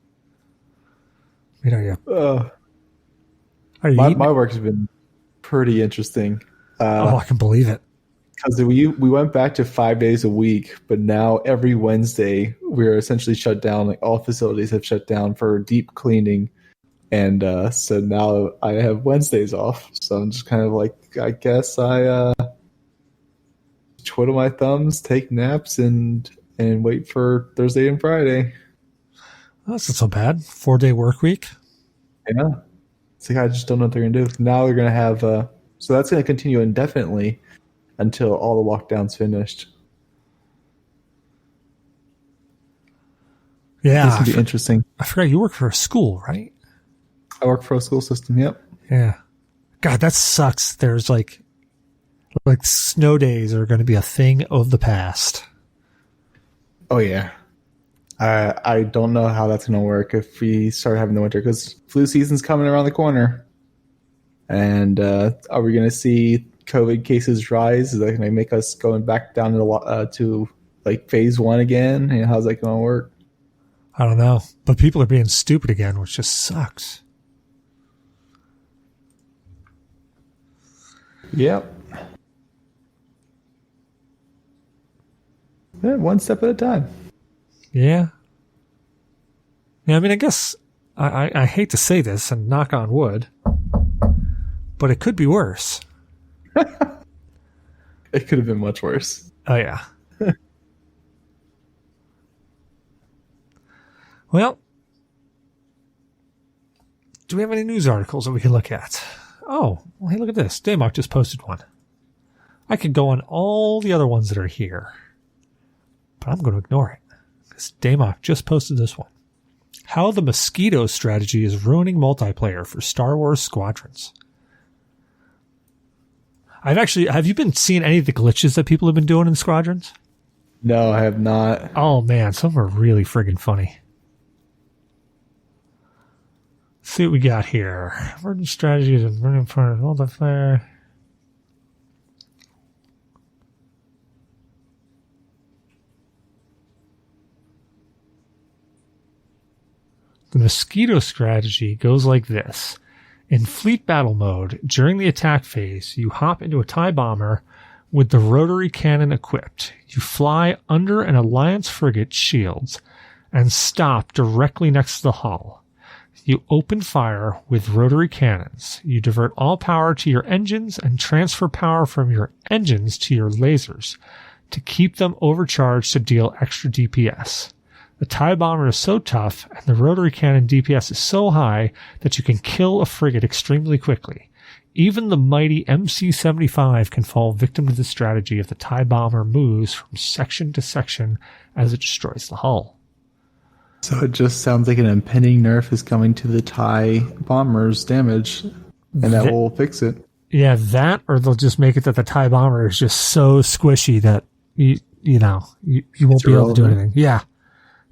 You know, my work has been pretty interesting. I can believe it. Because we went back to 5 days a week, but now every Wednesday we're essentially shut down. Like all facilities have shut down for deep cleaning, and so now I have Wednesdays off. So I'm just kind of like, I guess I twiddle my thumbs, take naps, and wait for Thursday and Friday. That's not so bad. 4-day work week. Yeah, it's like I just don't know what they're gonna do. Now they're gonna have so that's gonna continue indefinitely until all the lockdown's finished. Yeah, this will be interesting. I forgot you work for a school, right? I work for a school system. Yep. Yeah. God, that sucks. There's like snow days are going to be a thing of the past. Oh yeah. I don't know how that's going to work if we start having the winter, because flu season's coming around the corner. And are we going to see COVID cases rise? Is that going to make us going back down to like phase 1 again? And how's that going to work? I don't know. But people are being stupid again, which just sucks. Yep. Yeah, one step at a time. Yeah. Yeah, I mean, I guess I hate to say this and knock on wood, but it could be worse. It could have been much worse. Oh, yeah. Well, do we have any news articles that we can look at? Oh, well, hey, look at this. Daymok just posted one. I could go on all the other ones that are here, but I'm going to ignore it because Daymok just posted this one. How the mosquito strategy is ruining multiplayer for Star Wars Squadrons. Have you been seeing any of the glitches that people have been doing in Squadrons? No, I have not. Oh man, some are really friggin' funny. Let's see what we got here. Emergent strategies and running part of multiplayer. The mosquito strategy goes like this. In fleet battle mode, during the attack phase, you hop into a TIE bomber with the rotary cannon equipped. You fly under an Alliance frigate shields and stop directly next to the hull. You open fire with rotary cannons. You divert all power to your engines and transfer power from your engines to your lasers to keep them overcharged to deal extra DPS. The TIE bomber is so tough and the rotary cannon DPS is so high that you can kill a frigate extremely quickly. Even the mighty MC-75 can fall victim to the strategy if the TIE bomber moves from section to section as it destroys the hull. So it just sounds like an impending nerf is coming to the TIE bomber's damage, and that will fix it. Yeah, that, or they'll just make it that the TIE bomber is just so squishy that you won't be able to do anything. Yeah.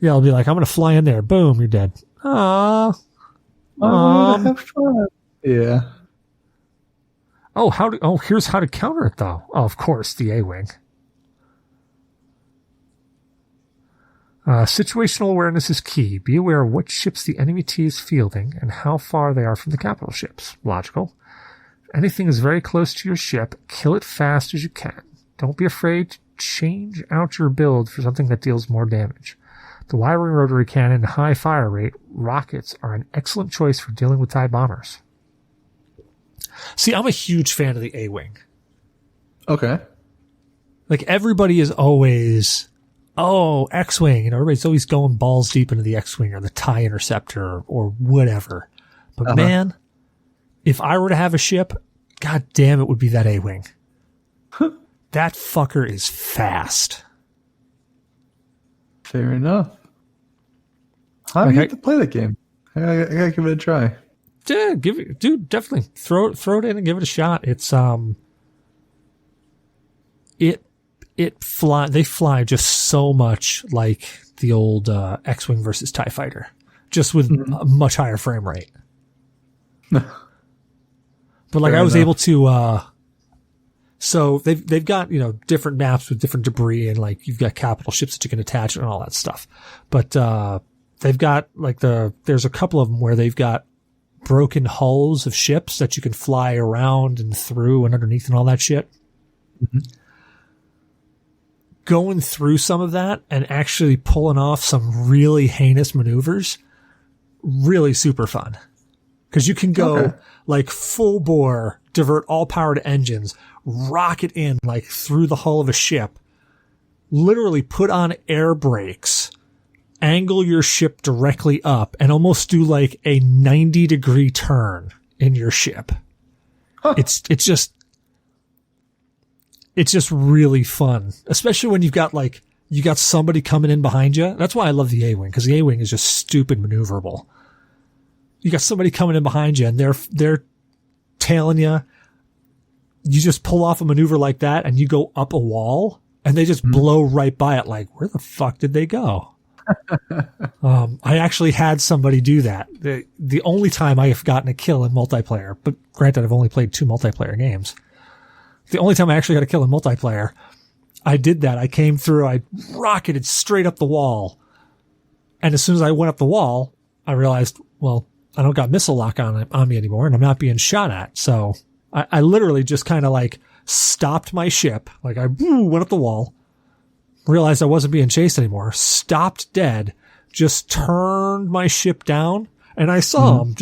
Yeah, I'll be like, I'm going to fly in there. Boom, you're dead. Aww. Have fun. Yeah. Oh, here's how to counter it, though. Oh, of course, the A-Wing. Situational awareness is key. Be aware of what ships the enemy T is fielding and how far they are from the capital ships. Logical. If anything is very close to your ship, kill it fast as you can. Don't be afraid to change out your build for something that deals more damage. The wiring rotary cannon and high fire rate rockets are an excellent choice for dealing with TIE bombers. See, I'm a huge fan of the A-Wing. Okay. Like, everybody is always, X-Wing. Everybody's always going balls deep into the X-Wing or the TIE Interceptor or whatever. But man, if I were to have a ship, god damn, it would be that A-Wing. That fucker is fast. Fair enough. I need to play that game. I gotta give it a try. Yeah, definitely throw it in and give it a shot. It's they fly just so much like the old X-Wing versus TIE Fighter, just with a much higher frame rate. But like I was able to, so they've got, different maps with different debris and like you've got capital ships that you can attach and all that stuff. But, they've got like there's a couple of them where they've got broken hulls of ships that you can fly around and through and underneath and all that shit. Mm-hmm. Going through some of that and actually pulling off some really heinous maneuvers, really super fun. Cause you can go like full bore, divert all power to engines, rocket in like through the hull of a ship, literally put on air brakes, angle your ship directly up and almost do like a 90-degree turn in your ship. Huh. It's just really fun, especially when you got somebody coming in behind you. That's why I love the A-Wing, because the A-Wing is just stupid maneuverable. You got somebody coming in behind you and they're tailing you. You just pull off a maneuver like that and you go up a wall and they just blow right by it. Like, where the fuck did they go? I actually had somebody do that. The only time I have gotten a kill in multiplayer, but granted, I've only played 2 multiplayer games. The only time I actually got a kill in multiplayer, I did that. I came through, I rocketed straight up the wall. And as soon as I went up the wall, I realized, well, I don't got missile lock on me anymore and I'm not being shot at. So I literally just kind of like stopped my ship. Like I went up the wall, realized I wasn't being chased anymore, stopped dead, just turned my ship down, and I saw him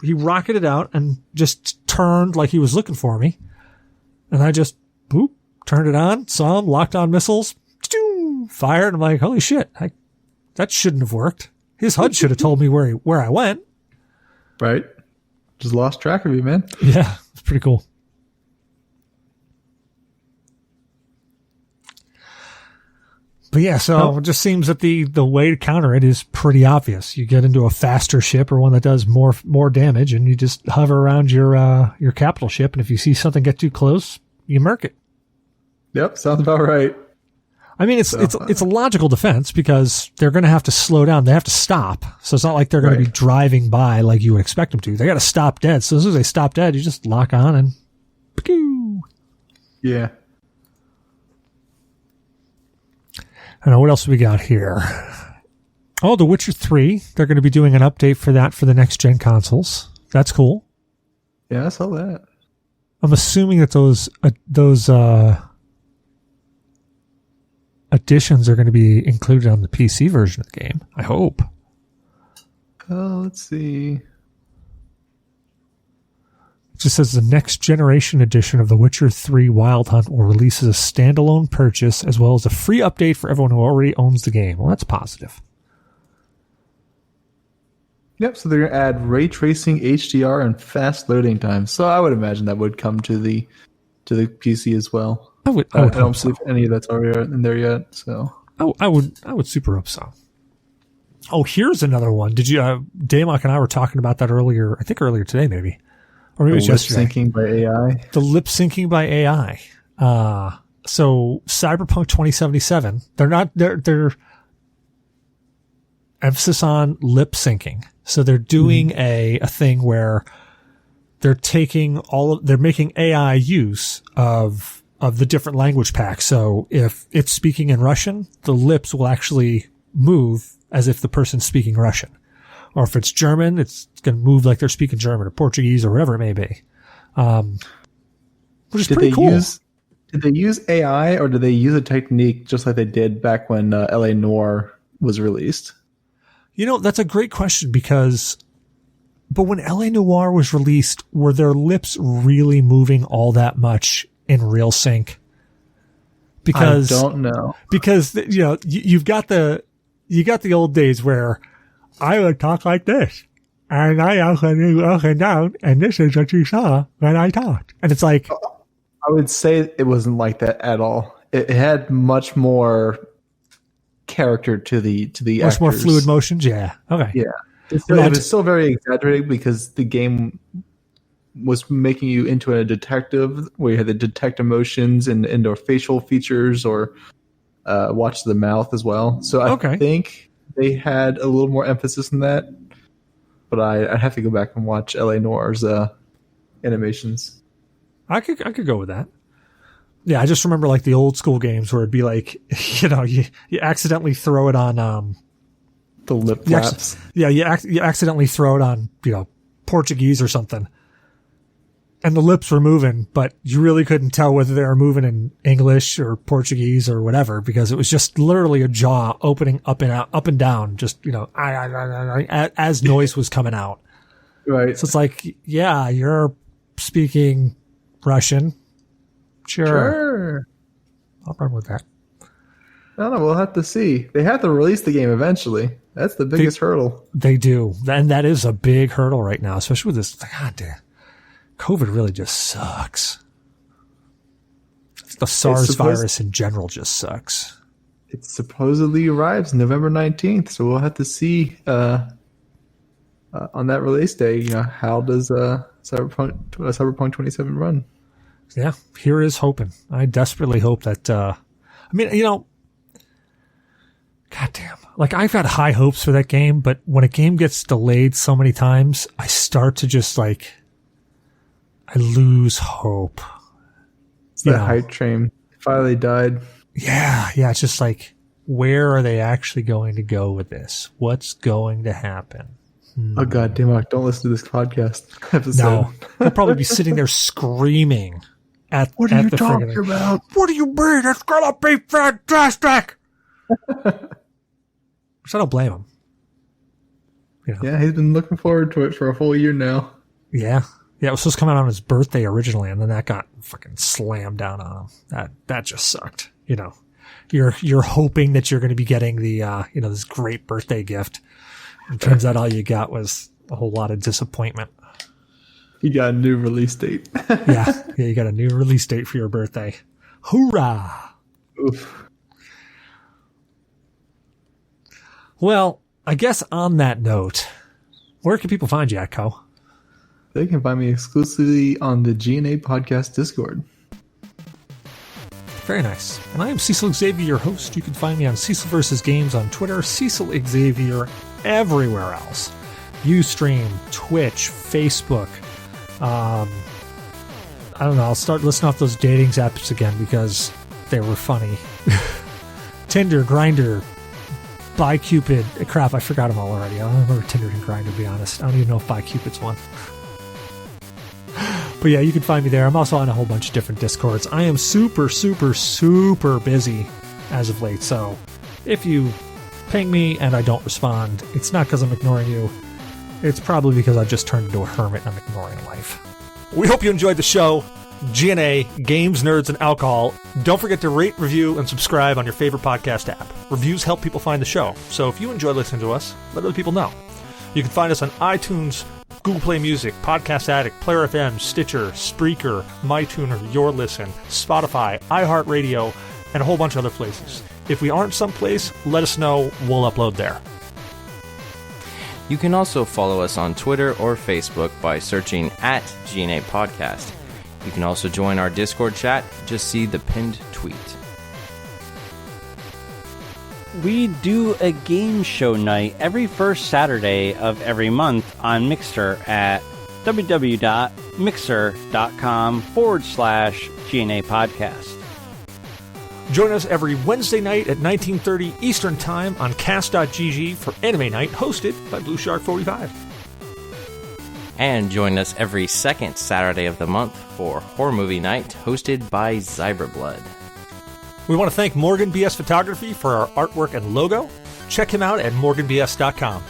he rocketed out and just turned like he was looking for me. And I just turned it on, saw him, locked on missiles, fired. I'm like, holy shit, that shouldn't have worked. His HUD should have told me where I went. Right. Just lost track of you, man. Yeah, it's pretty cool. But yeah, so it just seems that the way to counter it is pretty obvious. You get into a faster ship or one that does more damage, and you just hover around your capital ship, and if you see something get too close, you murk it. Yep, sounds about right. I mean, it's a logical defense because they're going to have to slow down. They have to stop. So it's not like they're going to be driving by like you would expect them to. They got to stop dead. So as soon as they stop dead, you just lock on and pew. Yeah. I don't know, what else we got here? Oh, The Witcher 3. They're going to be doing an update for that for the next gen consoles. That's cool. Yeah, I saw that. I'm assuming that those additions are going to be included on the PC version of the game. I hope. Let's see. It just says the next generation edition of The Witcher 3 Wild Hunt will release as a standalone purchase as well as a free update for everyone who already owns the game. Well, that's positive. Yep, so they're going to add ray tracing, HDR, and fast loading times. So I would imagine that would come to the PC as well. I don't see if any of that's already in there yet. So I would super hope so. Oh, here's another one. Did you Daymok and I were talking about that earlier? I think earlier today, maybe. Or maybe it was yesterday. Lip syncing by AI. The lip syncing by AI. So Cyberpunk 2077, they're emphasis on lip syncing. So they're doing a thing where they're making AI use of the different language packs. So if it's speaking in Russian, the lips will actually move as if the person's speaking Russian. Or if it's German, it's going to move like they're speaking German or Portuguese or whatever it may be. Which is pretty cool. Did they use AI or did they use a technique just like they did back when L.A. Noire was released? That's a great question but when L.A. Noire was released, were their lips really moving all that much in real sync? Because I don't know. Because, you've got the old days where I would talk like this, and I also knew up and down, and this is what you saw when I talked. And it's like, I would say it wasn't like that at all. It had much more character to the much actors. More fluid motions. Yeah. Okay. Yeah. It was still very exaggerated because the game was making you into a detective, where you had to detect emotions and or facial features or watch the mouth as well. So I think they had a little more emphasis in that. But I'd have to go back and watch L.A. Noir's animations. I could go with that. Yeah, I just remember like the old school games where it'd be like, you accidentally throw it on the lip flaps. You accidentally throw it on, Portuguese or something. And the lips were moving, but you really couldn't tell whether they were moving in English or Portuguese or whatever, because it was just literally a jaw opening up and down, just, as noise was coming out. Right. So it's like, yeah, you're speaking Russian. Sure. I'll run with that. I don't know. We'll have to see. They have to release the game eventually. That's the biggest hurdle. They do. And that is a big hurdle right now, especially with this. God damn. COVID really just sucks. The SARS virus in general just sucks. It supposedly arrives November 19th, so we'll have to see on that release day, how does Cyberpunk 27 run? Yeah, here is hoping. I desperately hope that, goddamn. Like, I've got high hopes for that game, but when a game gets delayed so many times, I start to just I lose hope. The hype train finally died. Yeah. It's just like, where are they actually going to go with this? What's going to happen? Oh, God damn it. Don't listen to this podcast episode. No. They'll probably be sitting there screaming at what are you talking about? What do you mean? It's going to be fantastic! So I don't blame him. Yeah, he's been looking forward to it for a whole year now. Yeah. Yeah, it was supposed to come out on his birthday originally, and then that got fucking slammed down on him. That just sucked. You're hoping that you're going to be getting the this great birthday gift. It turns out all you got was a whole lot of disappointment. You got a new release date. yeah, you got a new release date for your birthday. Hoorah! Oof. Well, I guess on that note, where can people find you at, Koh? They can find me exclusively on the G.N.A. podcast Discord. Very nice. And I am Cecil Xavier, your host. You can find me on Cecil vs. Games on Twitter, Cecil Xavier everywhere else. Ustream, Twitch, Facebook. I don't know. I'll start listing off those dating apps again because they were funny. Tinder, Grindr, BuyCupid. Crap, I forgot them all already. I don't remember Tinder and Grindr, to be honest. I don't even know if BuyCupid's one. But yeah, you can find me there. I'm also on a whole bunch of different Discords. I am super, super, super busy as of late. So if you ping me and I don't respond, it's not because I'm ignoring you. It's probably because I've just turned into a hermit and I'm ignoring life. We hope you enjoyed the show. G.N.A, Games, Nerds, and Alcohol. Don't forget to rate, review, and subscribe on your favorite podcast app. Reviews help people find the show. So if you enjoy listening to us, let other people know. You can find us on iTunes, Google Play Music, Podcast Addict, Player FM, Stitcher, Spreaker, MyTuner, Your Listen, Spotify, iHeartRadio, and a whole bunch of other places. If we aren't someplace, let us know. We'll upload there. You can also follow us on Twitter or Facebook by searching at G.N.A Podcast. You can also join our Discord chat. Just see the pinned tweet. We do a game show night every first Saturday of every month on Mixer at www.mixer.com/G.N.A podcast. Join us every Wednesday night at 19:30 Eastern Time on Cast.gg for Anime Night, hosted by Blue Shark 45. And join us every second Saturday of the month for Horror Movie Night, hosted by Zyberblood. We want to thank Morgan BS Photography for our artwork and logo. Check him out at morganbs.com.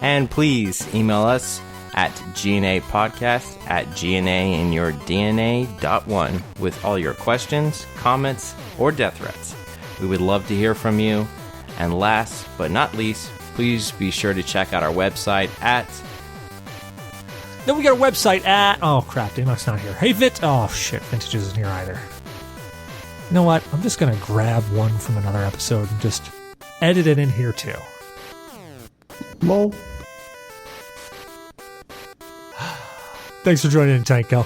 And please email us at GNApodcast@GNAinyourdNA.1 with all your questions, comments, or death threats. We would love to hear from you. And last but not least, please be sure to check out our website at... Then we got a website at... Oh, crap. Damok's not here. Hey, Oh, shit. Vintage isn't here either. You know what? I'm just going to grab one from another episode and just edit it in here, too. Lol. Thanks for joining in tonight, Kel.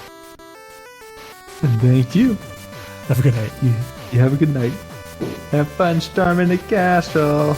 Thank you. Have a good night. You have a good night. Have fun storming the castle.